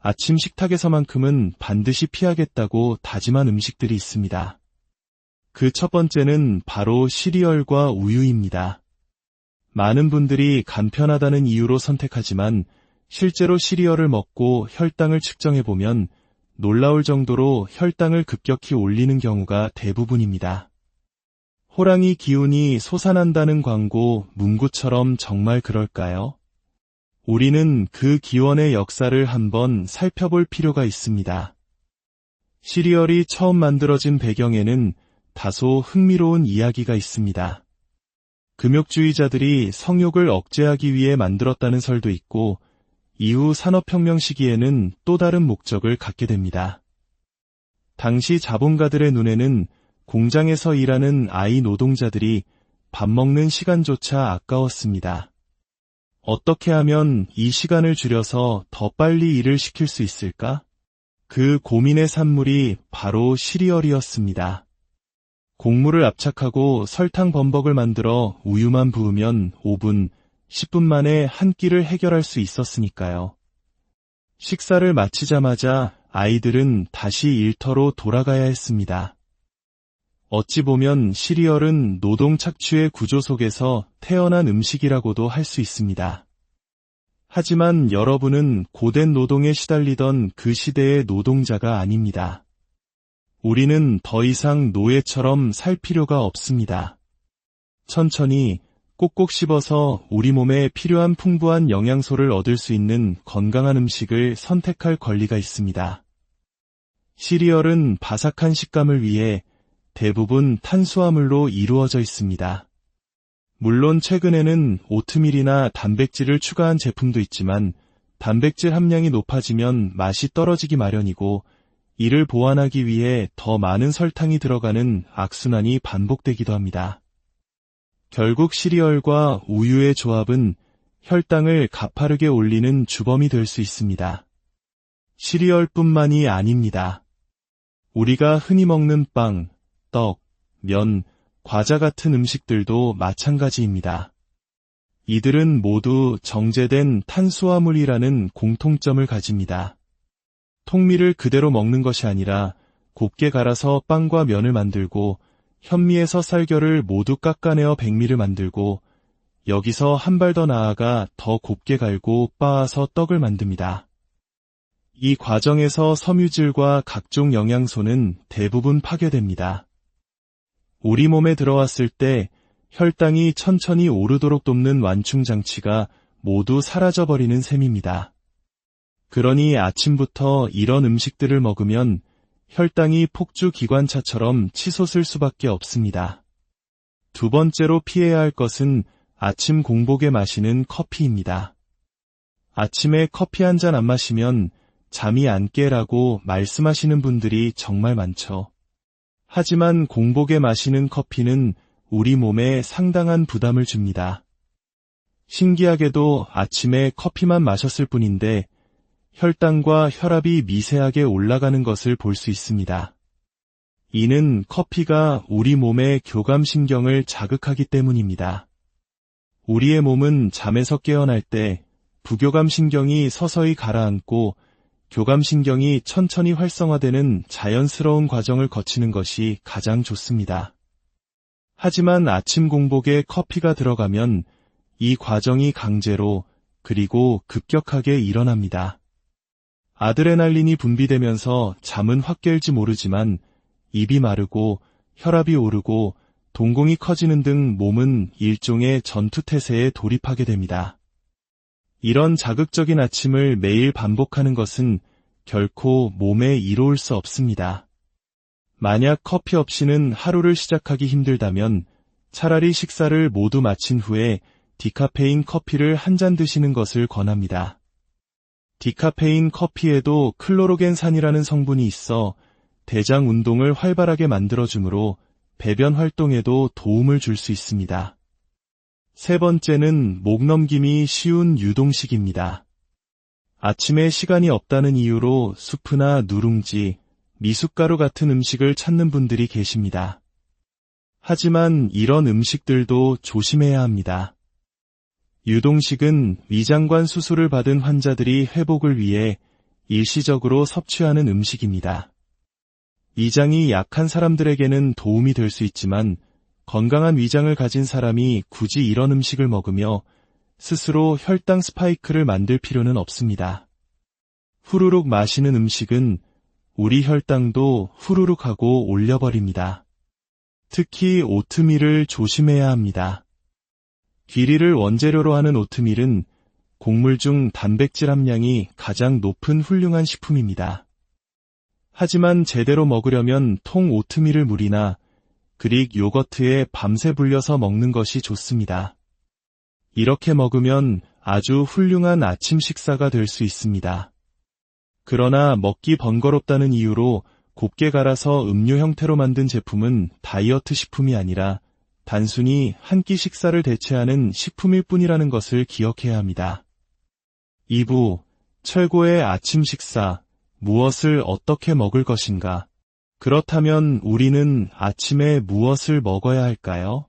아침 식탁에서만큼은 반드시 피하겠다고 다짐한 음식들이 있습니다. 그 첫 번째는 바로 시리얼과 우유입니다. 많은 분들이 간편하다는 이유로 선택하지만 실제로 시리얼을 먹고 혈당을 측정해보면 놀라울 정도로 혈당을 급격히 올리는 경우가 대부분입니다. 호랑이 기운이 솟아난다는 광고 문구처럼 정말 그럴까요? 우리는 그 기원의 역사를 한번 살펴볼 필요가 있습니다. 시리얼이 처음 만들어진 배경에는 다소 흥미로운 이야기가 있습니다. 금욕주의자들이 성욕을 억제하기 위해 만들었다는 설도 있고 이후 산업혁명 시기에는 또 다른 목적을 갖게 됩니다. 당시 자본가들의 눈에는 공장에서 일하는 아이 노동자들이 밥 먹는 시간조차 아까웠습니다. 어떻게 하면 이 시간을 줄여서 더 빨리 일을 시킬 수 있을까? 그 고민의 산물이 바로 시리얼이었습니다. 곡물을 압착하고 설탕 범벅을 만들어 우유만 부으면 5분, 10분 만에 한 끼를 해결할 수 있었으니까요. 식사를 마치자마자 아이들은 다시 일터로 돌아가야 했습니다. 어찌 보면 시리얼은 노동 착취의 구조 속에서 태어난 음식이라고도 할 수 있습니다. 하지만 여러분은 고된 노동에 시달리던 그 시대의 노동자가 아닙니다. 우리는 더 이상 노예처럼 살 필요가 없습니다. 천천히 꼭꼭 씹어서 우리 몸에 필요한 풍부한 영양소를 얻을 수 있는 건강한 음식을 선택할 권리가 있습니다. 시리얼은 바삭한 식감을 위해 대부분 탄수화물로 이루어져 있습니다. 물론 최근에는 오트밀이나 단백질을 추가한 제품도 있지만 단백질 함량이 높아지면 맛이 떨어지기 마련이고 이를 보완하기 위해 더 많은 설탕이 들어가는 악순환이 반복되기도 합니다. 결국 시리얼과 우유의 조합은 혈당을 가파르게 올리는 주범이 될 수 있습니다. 시리얼뿐만이 아닙니다. 우리가 흔히 먹는 빵, 떡, 면, 과자 같은 음식들도 마찬가지입니다. 이들은 모두 정제된 탄수화물이라는 공통점을 가집니다. 통밀을 그대로 먹는 것이 아니라 곱게 갈아서 빵과 면을 만들고 현미에서 쌀결을 모두 깎아내어 백미를 만들고 여기서 한 발 더 나아가 더 곱게 갈고 빻아서 떡을 만듭니다. 이 과정에서 섬유질과 각종 영양소는 대부분 파괴됩니다. 우리 몸에 들어왔을 때 혈당이 천천히 오르도록 돕는 완충장치가 모두 사라져버리는 셈입니다. 그러니 아침부터 이런 음식들을 먹으면 혈당이 폭주 기관차처럼 치솟을 수밖에 없습니다. 두 번째로 피해야 할 것은 아침 공복에 마시는 커피입니다. 아침에 커피 한 잔 안 마시면 잠이 안 깨라고 말씀하시는 분들이 정말 많죠. 하지만 공복에 마시는 커피는 우리 몸에 상당한 부담을 줍니다. 신기하게도 아침에 커피만 마셨을 뿐인데 혈당과 혈압이 미세하게 올라가는 것을 볼 수 있습니다. 이는 커피가 우리 몸의 교감신경을 자극하기 때문입니다. 우리의 몸은 잠에서 깨어날 때 부교감신경이 서서히 가라앉고 교감신경이 천천히 활성화되는 자연스러운 과정을 거치는 것이 가장 좋습니다. 하지만 아침 공복에 커피가 들어가면 이 과정이 강제로 그리고 급격하게 일어납니다. 아드레날린이 분비되면서 잠은 확 깰지 모르지만 입이 마르고 혈압이 오르고 동공이 커지는 등 몸은 일종의 전투태세에 돌입하게 됩니다. 이런 자극적인 아침을 매일 반복하는 것은 결코 몸에 이로울 수 없습니다. 만약 커피 없이는 하루를 시작하기 힘들다면 차라리 식사를 모두 마친 후에 디카페인 커피를 한 잔 드시는 것을 권합니다. 디카페인 커피에도 클로로겐산이라는 성분이 있어 대장 운동을 활발하게 만들어주므로 배변 활동에도 도움을 줄 수 있습니다. 세 번째는 목 넘김이 쉬운 유동식입니다. 아침에 시간이 없다는 이유로 수프나 누룽지, 미숫가루 같은 음식을 찾는 분들이 계십니다. 하지만 이런 음식들도 조심해야 합니다. 유동식은 위장관 수술을 받은 환자들이 회복을 위해 일시적으로 섭취하는 음식입니다. 위장이 약한 사람들에게는 도움이 될 수 있지만 건강한 위장을 가진 사람이 굳이 이런 음식을 먹으며 스스로 혈당 스파이크를 만들 필요는 없습니다. 후루룩 마시는 음식은 우리 혈당도 후루룩 하고 올려버립니다. 특히 오트밀을 조심해야 합니다. 귀리를 원재료로 하는 오트밀은 곡물 중 단백질 함량이 가장 높은 훌륭한 식품입니다. 하지만 제대로 먹으려면 통 오트밀을 물이나 그릭 요거트에 밤새 불려서 먹는 것이 좋습니다. 이렇게 먹으면 아주 훌륭한 아침 식사가 될 수 있습니다. 그러나 먹기 번거롭다는 이유로 곱게 갈아서 음료 형태로 만든 제품은 다이어트 식품이 아니라 단순히 한 끼 식사를 대체하는 식품일 뿐이라는 것을 기억해야 합니다. 2부, 최고의 아침 식사, 무엇을 어떻게 먹을 것인가? 그렇다면 우리는 아침에 무엇을 먹어야 할까요?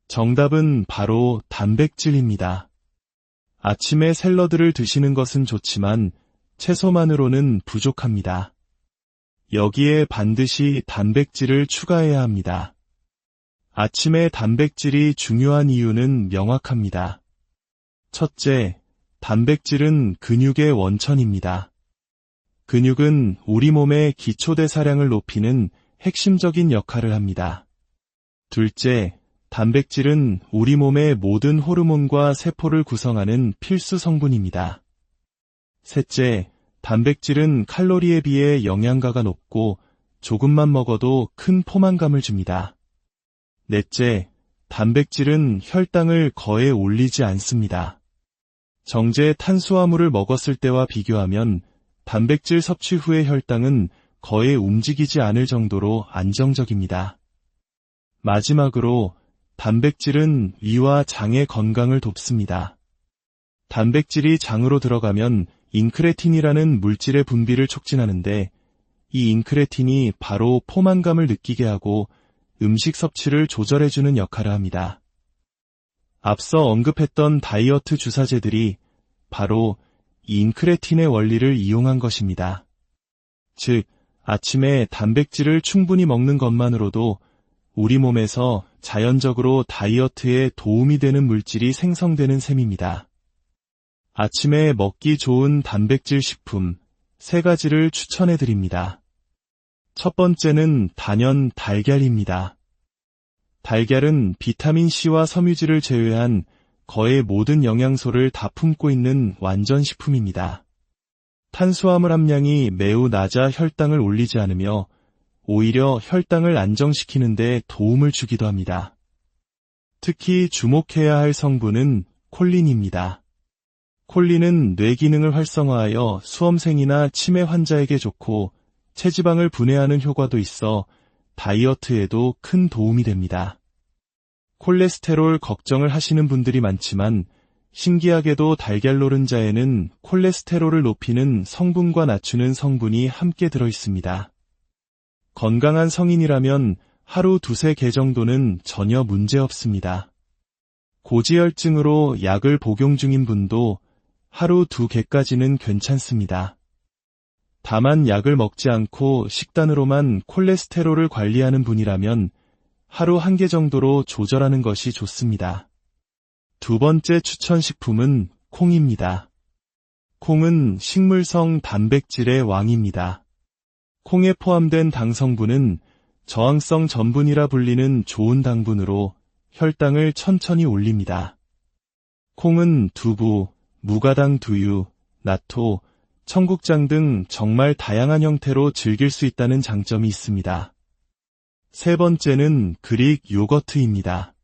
정답은 바로 단백질입니다. 아침에 샐러드를 드시는 것은 좋지만 채소만으로는 부족합니다. 여기에 반드시 단백질을 추가해야 합니다. 아침에 단백질이 중요한 이유는 명확합니다. 첫째, 단백질은 근육의 원천입니다. 근육은 우리 몸의 기초대사량을 높이는 핵심적인 역할을 합니다. 둘째, 단백질은 우리 몸의 모든 호르몬과 세포를 구성하는 필수 성분입니다. 셋째, 단백질은 칼로리에 비해 영양가가 높고 조금만 먹어도 큰 포만감을 줍니다. 넷째, 단백질은 혈당을 거에 올리지 않습니다. 정제 탄수화물을 먹었을 때와 비교하면 단백질 섭취 후의 혈당은 거의 움직이지 않을 정도로 안정적입니다. 마지막으로 단백질은 위와 장의 건강을 돕습니다. 단백질이 장으로 들어가면 인크레틴이라는 물질의 분비를 촉진하는데 이 인크레틴이 바로 포만감을 느끼게 하고 음식 섭취를 조절해주는 역할을 합니다. 앞서 언급했던 다이어트 주사제들이 바로 이 인크레틴의 원리를 이용한 것입니다. 즉, 아침에 단백질을 충분히 먹는 것만으로도 우리 몸에서 자연적으로 다이어트에 도움이 되는 물질이 생성되는 셈입니다. 아침에 먹기 좋은 단백질 식품 3가지를 추천해드립니다. 첫 번째는 단연 달걀입니다. 달걀은 비타민C와 섬유질을 제외한 거의 모든 영양소를 다 품고 있는 완전 식품입니다. 탄수화물 함량이 매우 낮아 혈당을 올리지 않으며 오히려 혈당을 안정시키는 데 도움을 주기도 합니다. 특히 주목해야 할 성분은 콜린입니다. 콜린은 뇌 기능을 활성화하여 수험생이나 치매 환자에게 좋고 체지방을 분해하는 효과도 있어 다이어트에도 큰 도움이 됩니다. 콜레스테롤 걱정을 하시는 분들이 많지만 신기하게도 달걀 노른자에는 콜레스테롤을 높이는 성분과 낮추는 성분이 함께 들어 있습니다. 건강한 성인이라면 하루 2-3개 정도는 전혀 문제 없습니다. 고지혈증으로 약을 복용 중인 분도 하루 2개까지는 괜찮습니다. 다만 약을 먹지 않고 식단으로만 콜레스테롤을 관리하는 분이라면 하루 1개 정도로 조절하는 것이 좋습니다. 두 번째 추천 식품은 콩입니다. 콩은 식물성 단백질의 왕입니다. 콩에 포함된 당 성분은 저항성 전분이라 불리는 좋은 당분으로 혈당을 천천히 올립니다. 콩은 두부, 무가당 두유, 나토, 청국장 등 정말 다양한 형태로 즐길 수 있다는 장점이 있습니다. 세 번째는 그릭 요거트입니다.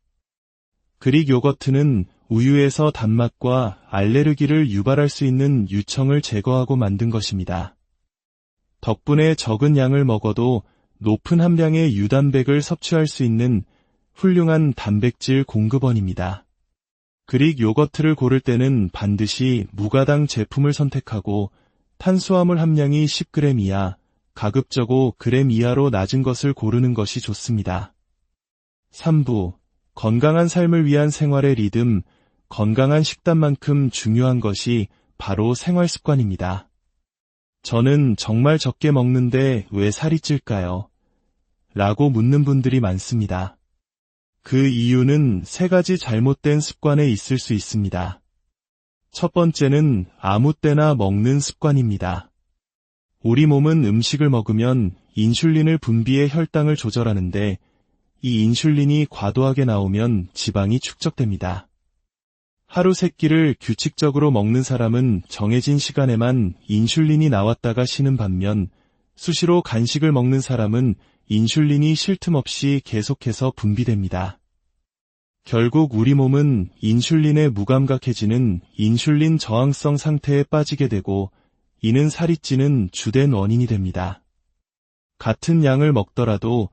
그릭 요거트는 우유에서 단맛과 알레르기를 유발할 수 있는 유청을 제거하고 만든 것입니다. 덕분에 적은 양을 먹어도 높은 함량의 유단백을 섭취할 수 있는 훌륭한 단백질 공급원입니다. 그릭 요거트를 고를 때는 반드시 무가당 제품을 선택하고 탄수화물 함량이 10g 이하, 가급적고 g 이하로 낮은 것을 고르는 것이 좋습니다. 3부, 건강한 삶을 위한 생활의 리듬, 건강한 식단만큼 중요한 것이 바로 생활 습관입니다. 저는 정말 적게 먹는데 왜 살이 찔까요? 라고 묻는 분들이 많습니다. 그 이유는 세 가지 잘못된 습관에 있을 수 있습니다. 첫 번째는 아무 때나 먹는 습관입니다. 우리 몸은 음식을 먹으면 인슐린을 분비해 혈당을 조절하는데 이 인슐린이 과도하게 나오면 지방이 축적됩니다. 하루 3끼를 규칙적으로 먹는 사람은 정해진 시간에만 인슐린이 나왔다가 쉬는 반면 수시로 간식을 먹는 사람은 인슐린이 쉴 틈 없이 계속해서 분비됩니다. 결국 우리 몸은 인슐린에 무감각해지는 인슐린 저항성 상태에 빠지게 되고 이는 살이 찌는 주된 원인이 됩니다. 같은 양을 먹더라도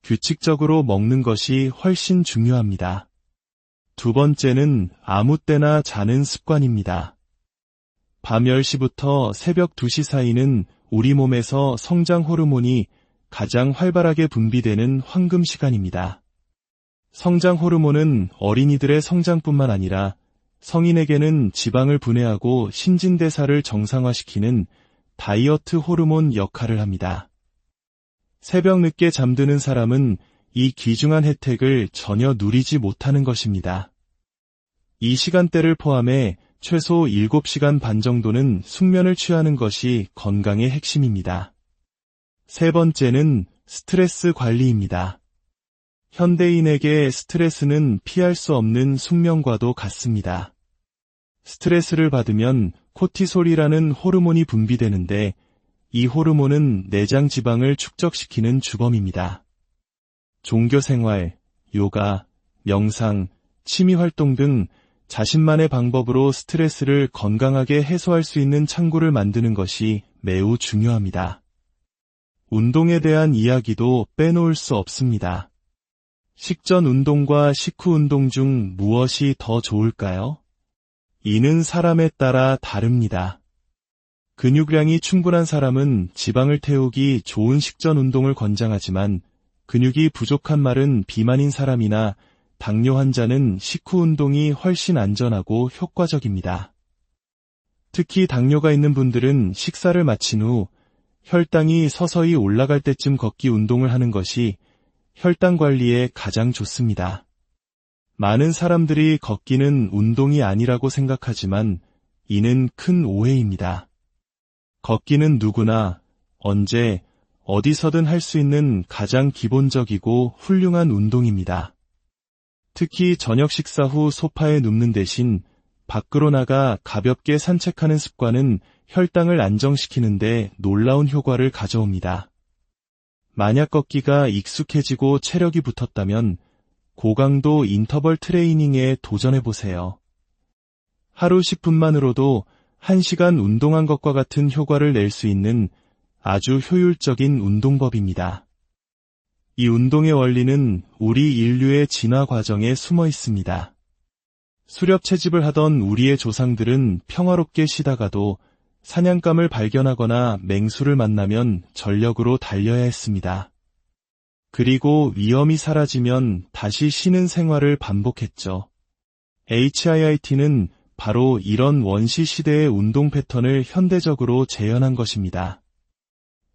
규칙적으로 먹는 것이 훨씬 중요합니다. 두 번째는 아무 때나 자는 습관입니다. 밤 10시부터 새벽 2시 사이는 우리 몸에서 성장 호르몬이 가장 활발하게 분비되는 황금 시간입니다. 성장 호르몬은 어린이들의 성장뿐만 아니라 성인에게는 지방을 분해하고 신진대사를 정상화시키는 다이어트 호르몬 역할을 합니다. 새벽 늦게 잠드는 사람은 이 귀중한 혜택을 전혀 누리지 못하는 것입니다. 이 시간대를 포함해 최소 7시간 반 정도는 숙면을 취하는 것이 건강의 핵심입니다. 세 번째는 스트레스 관리입니다. 현대인에게 스트레스는 피할 수 없는 숙명과도 같습니다. 스트레스를 받으면 코티솔이라는 호르몬이 분비되는데 이 호르몬은 내장 지방을 축적시키는 주범입니다. 종교생활, 요가, 명상, 취미활동 등 자신만의 방법으로 스트레스를 건강하게 해소할 수 있는 창구를 만드는 것이 매우 중요합니다. 운동에 대한 이야기도 빼놓을 수 없습니다. 식전 운동과 식후 운동 중 무엇이 더 좋을까요? 이는 사람에 따라 다릅니다. 근육량이 충분한 사람은 지방을 태우기 좋은 식전 운동을 권장하지만 근육이 부족한 마른 비만인 사람이나 당뇨 환자는 식후 운동이 훨씬 안전하고 효과적입니다. 특히 당뇨가 있는 분들은 식사를 마친 후 혈당이 서서히 올라갈 때쯤 걷기 운동을 하는 것이 혈당 관리에 가장 좋습니다. 많은 사람들이 걷기는 운동이 아니라고 생각하지만 이는 큰 오해입니다. 걷기는 누구나 언제 어디서든 할 수 있는 가장 기본적이고 훌륭한 운동입니다. 특히 저녁 식사 후 소파에 눕는 대신 밖으로 나가 가볍게 산책하는 습관은 혈당을 안정시키는 데 놀라운 효과를 가져옵니다. 만약 걷기가 익숙해지고 체력이 붙었다면 고강도 인터벌 트레이닝에 도전해보세요. 하루 10분만으로도 1시간 운동한 것과 같은 효과를 낼 수 있는 아주 효율적인 운동법입니다. 이 운동의 원리는 우리 인류의 진화 과정에 숨어 있습니다. 수렵 채집을 하던 우리의 조상들은 평화롭게 쉬다가도 사냥감을 발견하거나 맹수를 만나면 전력으로 달려야 했습니다. 그리고 위험이 사라지면 다시 쉬는 생활을 반복했죠. HIIT는 바로 이런 원시 시대의 운동 패턴을 현대적으로 재현한 것입니다.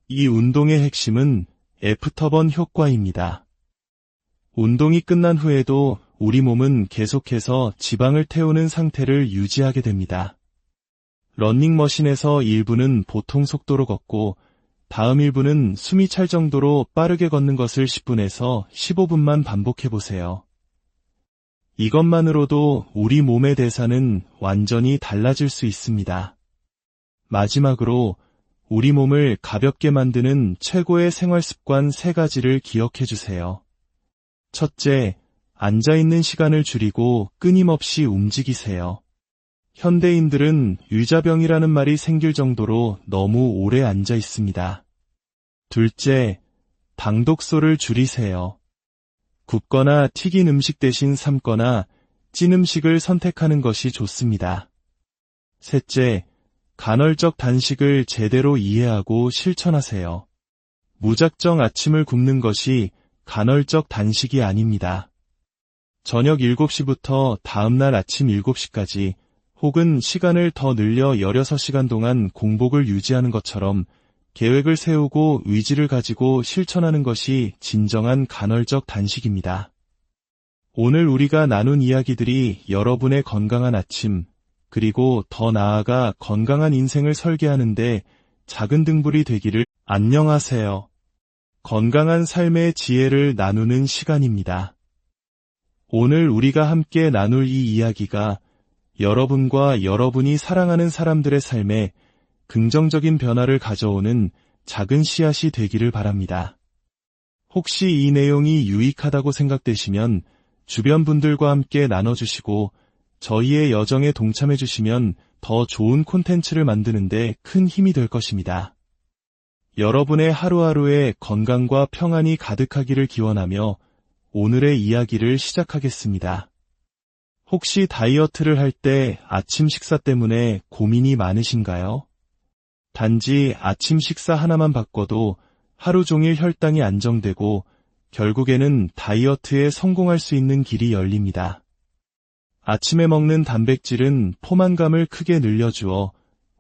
이 운동의 핵심은 애프터번 효과입니다. 운동이 끝난 후에도 우리 몸은 계속해서 지방을 태우는 상태를 유지하게 됩니다. 러닝머신에서 1부는 보통 속도로 걷고 다음 1부는 숨이 찰 정도로 빠르게 걷는 것을 10분에서 15분만 반복해보세요. 이것만으로도 우리 몸의 대사는 완전히 달라질 수 있습니다. 마지막으로 우리 몸을 가볍게 만드는 최고의 생활습관 3가지를 기억해주세요. 첫째, 앉아있는 시간을 줄이고 끊임없이 움직이세요. 현대인들은 유자병이라는 말이 생길 정도로 너무 오래 앉아 있습니다. 둘째, 당독소를 줄이세요. 굽거나 튀긴 음식 대신 삶거나 찐 음식을 선택하는 것이 좋습니다. 셋째, 간헐적 단식을 제대로 이해하고 실천하세요. 무작정 아침을 굶는 것이 간헐적 단식이 아닙니다. 저녁 7시부터 다음날 아침 7시까지 혹은 시간을 더 늘려 16시간 동안 공복을 유지하는 것처럼 계획을 세우고 의지를 가지고 실천하는 것이 진정한 간헐적 단식입니다. 오늘 우리가 나눈 이야기들이 여러분의 건강한 아침, 그리고 더 나아가 건강한 인생을 설계하는데 작은 등불이 되기를. 안녕하세요. 건강한 삶의 지혜를 나누는 시간입니다. 오늘 우리가 함께 나눌 이 이야기가 여러분과 여러분이 사랑하는 사람들의 삶에 긍정적인 변화를 가져오는 작은 씨앗이 되기를 바랍니다. 혹시 이 내용이 유익하다고 생각되시면 주변 분들과 함께 나눠주시고 저희의 여정에 동참해주시면 더 좋은 콘텐츠를 만드는데 큰 힘이 될 것입니다. 여러분의 하루하루에 건강과 평안이 가득하기를 기원하며 오늘의 이야기를 시작하겠습니다. 혹시 다이어트를 할 때 아침 식사 때문에 고민이 많으신가요? 단지 아침 식사 하나만 바꿔도 하루 종일 혈당이 안정되고 결국에는 다이어트에 성공할 수 있는 길이 열립니다. 아침에 먹는 단백질은 포만감을 크게 늘려주어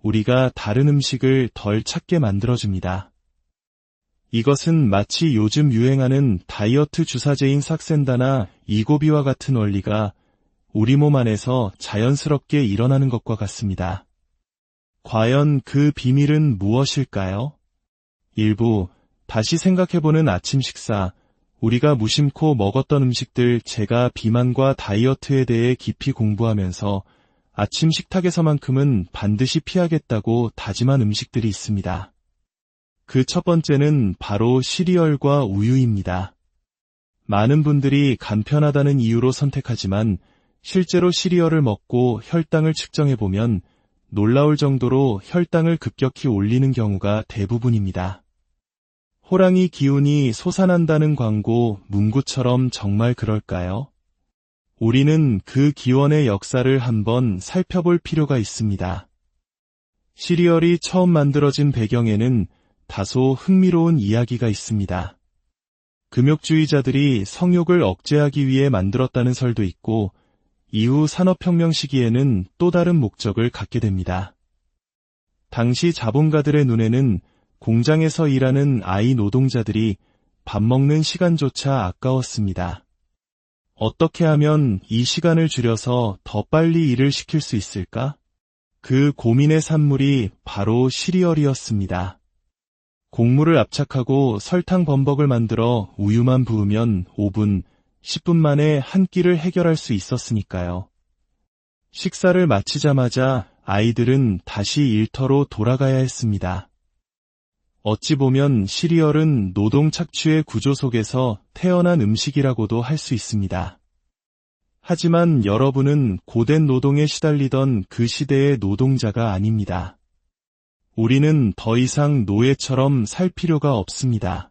우리가 다른 음식을 덜 찾게 만들어줍니다. 이것은 마치 요즘 유행하는 다이어트 주사제인 삭센다나 이고비와 같은 원리가 우리 몸 안에서 자연스럽게 일어나는 것과 같습니다. 과연 그 비밀은 무엇일까요? 1부, 다시 생각해보는 아침 식사. 우리가 무심코 먹었던 음식들. 제가 비만과 다이어트에 대해 깊이 공부하면서 아침 식탁에서만큼은 반드시 피하겠다고 다짐한 음식들이 있습니다. 그 첫 번째는 바로 시리얼과 우유입니다. 많은 분들이 간편하다는 이유로 선택하지만 실제로 시리얼을 먹고 혈당을 측정해보면 놀라울 정도로 혈당을 급격히 올리는 경우가 대부분입니다. 호랑이 기운이 솟아난다는 광고 문구처럼 정말 그럴까요? 우리는 그 기원의 역사를 한번 살펴볼 필요가 있습니다. 시리얼이 처음 만들어진 배경에는 다소 흥미로운 이야기가 있습니다. 금욕주의자들이 성욕을 억제하기 위해 만들었다는 설도 있고 이후 산업혁명 시기에는 또 다른 목적을 갖게 됩니다. 당시 자본가들의 눈에는 공장에서 일하는 아이 노동자들이 밥 먹는 시간조차 아까웠습니다. 어떻게 하면 이 시간을 줄여서 더 빨리 일을 시킬 수 있을까? 그 고민의 산물이 바로 시리얼이었습니다. 곡물을 압착하고 설탕 범벅을 만들어 우유만 부으면 5분, 10분 만에 한 끼를 해결할 수 있었으니까요. 식사를 마치자마자 아이들은 다시 일터로 돌아가야 했습니다. 어찌 보면 시리얼은 노동 착취의 구조 속에서 태어난 음식이라고도 할 수 있습니다. 하지만 여러분은 고된 노동에 시달리던 그 시대의 노동자가 아닙니다. 우리는 더 이상 노예처럼 살 필요가 없습니다.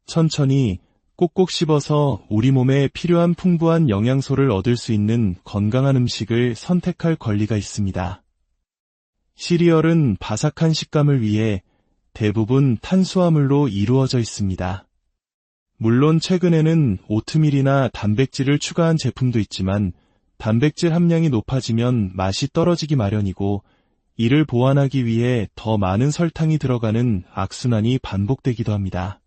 천천히 꼭꼭 씹어서 우리 몸에 필요한 풍부한 영양소를 얻을 수 있는 건강한 음식을 선택할 권리가 있습니다. 시리얼은 바삭한 식감을 위해 대부분 탄수화물로 이루어져 있습니다. 물론 최근에는 오트밀이나 단백질을 추가한 제품도 있지만 단백질 함량이 높아지면 맛이 떨어지기 마련이고 이를 보완하기 위해 더 많은 설탕이 들어가는 악순환이 반복되기도 합니다.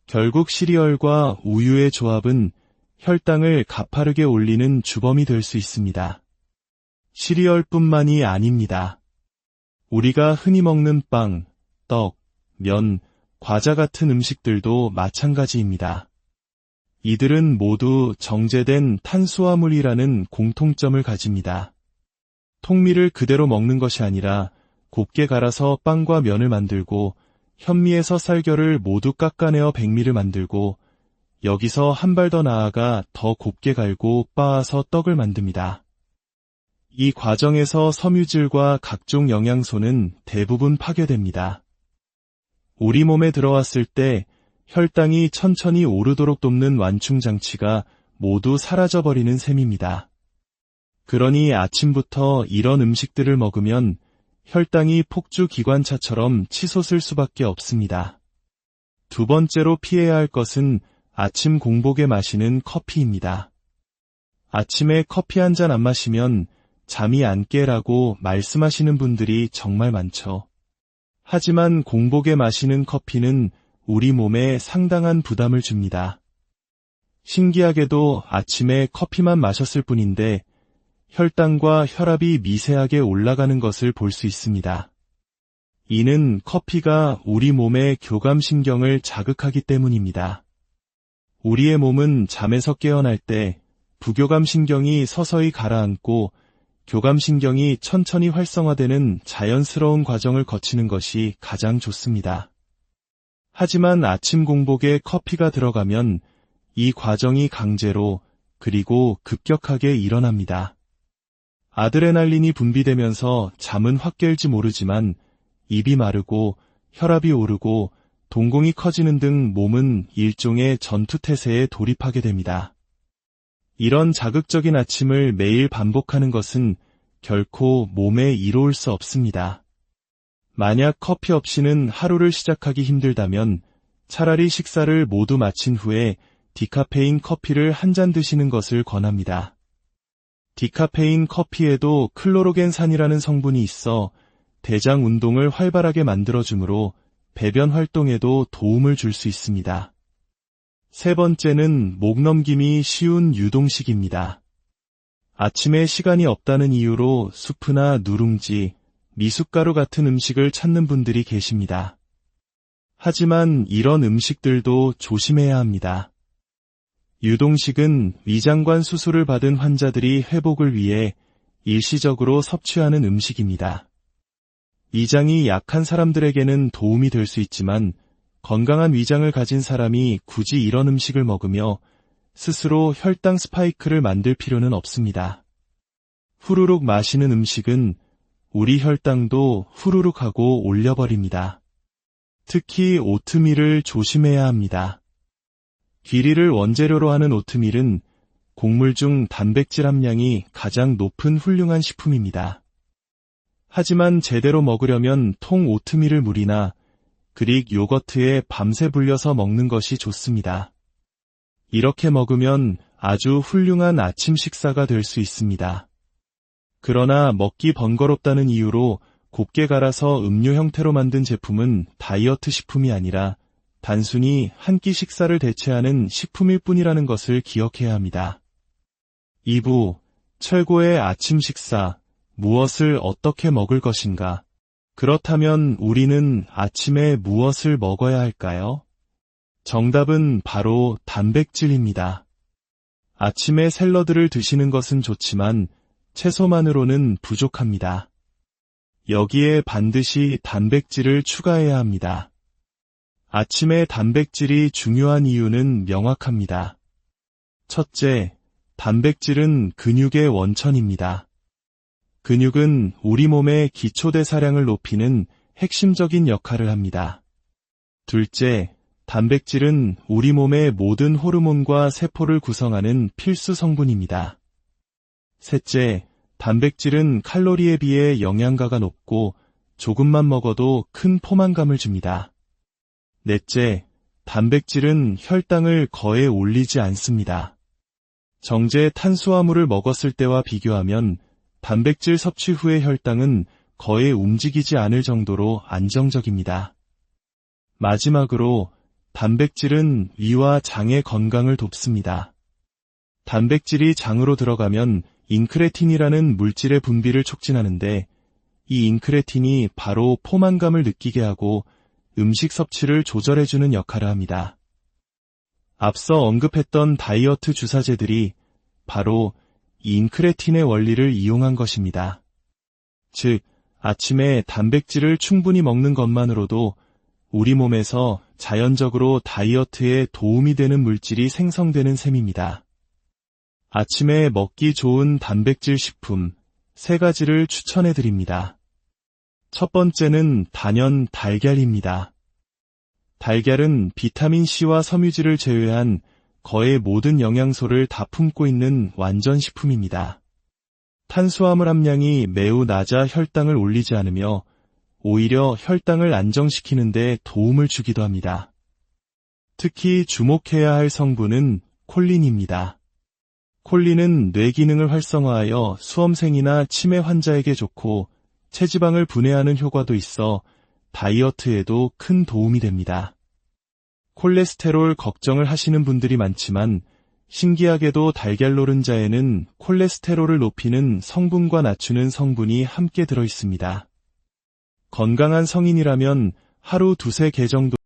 결국 시리얼과 우유의 조합은 혈당을 가파르게 올리는 주범이 될 수 있습니다. 시리얼뿐만이 아닙니다. 우리가 흔히 먹는 빵, 떡, 면, 과자 같은 음식들도 마찬가지입니다. 이들은 모두 정제된 탄수화물이라는 공통점을 가집니다. 통밀을 그대로 먹는 것이 아니라 곱게 갈아서 빵과 면을 만들고 현미에서 쌀결을 모두 깎아내어 백미를 만들고 여기서 한 발 더 나아가 더 곱게 갈고 빻아서 떡을 만듭니다. 이 과정에서 섬유질과 각종 영양소는 대부분 파괴됩니다. 우리 몸에 들어왔을 때 혈당이 천천히 오르도록 돕는 완충장치가 모두 사라져버리는 셈입니다. 그러니 아침부터 이런 음식들을 먹으면 혈당이 폭주 기관차처럼 치솟을 수밖에 없습니다. 두 번째로 피해야 할 것은 아침 공복에 마시는 커피입니다. 아침에 커피 한 잔 안 마시면 잠이 안 깨라고 말씀하시는 분들이 정말 많죠. 하지만 공복에 마시는 커피는 우리 몸에 상당한 부담을 줍니다. 신기하게도 아침에 커피만 마셨을 뿐인데 혈당과 혈압이 미세하게 올라가는 것을 볼 수 있습니다. 이는 커피가 우리 몸의 교감신경을 자극하기 때문입니다. 우리의 몸은 잠에서 깨어날 때 부교감신경이 서서히 가라앉고 교감신경이 천천히 활성화되는 자연스러운 과정을 거치는 것이 가장 좋습니다. 하지만 아침 공복에 커피가 들어가면 이 과정이 강제로 그리고 급격하게 일어납니다. 아드레날린이 분비되면서 잠은 확 깰지 모르지만 입이 마르고 혈압이 오르고 동공이 커지는 등 몸은 일종의 전투태세에 돌입하게 됩니다. 이런 자극적인 아침을 매일 반복하는 것은 결코 몸에 이로울 수 없습니다. 만약 커피 없이는 하루를 시작하기 힘들다면 차라리 식사를 모두 마친 후에 디카페인 커피를 한 잔 드시는 것을 권합니다. 디카페인 커피에도 클로로겐산이라는 성분이 있어 대장 운동을 활발하게 만들어주므로 배변 활동에도 도움을 줄 수 있습니다. 세 번째는 목 넘김이 쉬운 유동식입니다. 아침에 시간이 없다는 이유로 수프나 누룽지, 미숫가루 같은 음식을 찾는 분들이 계십니다. 하지만 이런 음식들도 조심해야 합니다. 유동식은 위장관 수술을 받은 환자들이 회복을 위해 일시적으로 섭취하는 음식입니다. 위장이 약한 사람들에게는 도움이 될 수 있지만 건강한 위장을 가진 사람이 굳이 이런 음식을 먹으며 스스로 혈당 스파이크를 만들 필요는 없습니다. 후루룩 마시는 음식은 우리 혈당도 후루룩 하고 올려버립니다. 특히 오트밀을 조심해야 합니다. 귀리를 원재료로 하는 오트밀은 곡물 중 단백질 함량이 가장 높은 훌륭한 식품입니다. 하지만 제대로 먹으려면 통 오트밀을 물이나 그릭 요거트에 밤새 불려서 먹는 것이 좋습니다. 이렇게 먹으면 아주 훌륭한 아침 식사가 될 수 있습니다. 그러나 먹기 번거롭다는 이유로 곱게 갈아서 음료 형태로 만든 제품은 다이어트 식품이 아니라 단순히 한 끼 식사를 대체하는 식품일 뿐이라는 것을 기억해야 합니다. 2부, 최고의 아침 식사, 무엇을 어떻게 먹을 것인가? 그렇다면 우리는 아침에 무엇을 먹어야 할까요? 정답은 바로 단백질입니다. 아침에 샐러드를 드시는 것은 좋지만 채소만으로는 부족합니다. 여기에 반드시 단백질을 추가해야 합니다. 아침에 단백질이 중요한 이유는 명확합니다. 첫째, 단백질은 근육의 원천입니다. 근육은 우리 몸의 기초대사량을 높이는 핵심적인 역할을 합니다. 둘째, 단백질은 우리 몸의 모든 호르몬과 세포를 구성하는 필수 성분입니다. 셋째, 단백질은 칼로리에 비해 영양가가 높고 조금만 먹어도 큰 포만감을 줍니다. 넷째, 단백질은 혈당을 거에 올리지 않습니다. 정제 탄수화물을 먹었을 때와 비교하면 단백질 섭취 후의 혈당은 거의 움직이지 않을 정도로 안정적입니다. 마지막으로 단백질은 위와 장의 건강을 돕습니다. 단백질이 장으로 들어가면 인크레틴이라는 물질의 분비를 촉진하는데 이 인크레틴이 바로 포만감을 느끼게 하고 음식 섭취를 조절해주는 역할을 합니다. 앞서 언급했던 다이어트 주사제들이 바로 이 인크레틴의 원리를 이용한 것입니다. 즉, 아침에 단백질을 충분히 먹는 것만으로도 우리 몸에서 자연적으로 다이어트에 도움이 되는 물질이 생성되는 셈입니다. 아침에 먹기 좋은 단백질 식품 3가지를 추천해드립니다. 첫 번째는 단연 달걀입니다. 달걀은 비타민C와 섬유질을 제외한 거의 모든 영양소를 다 품고 있는 완전 식품입니다. 탄수화물 함량이 매우 낮아 혈당을 올리지 않으며 오히려 혈당을 안정시키는 데 도움을 주기도 합니다. 특히 주목해야 할 성분은 콜린입니다. 콜린은 뇌 기능을 활성화하여 수험생이나 치매 환자에게 좋고 체지방을 분해하는 효과도 있어 다이어트에도 큰 도움이 됩니다. 콜레스테롤 걱정을 하시는 분들이 많지만 신기하게도 달걀 노른자에는 콜레스테롤을 높이는 성분과 낮추는 성분이 함께 들어 있습니다. 건강한 성인이라면 하루 두세 개 정도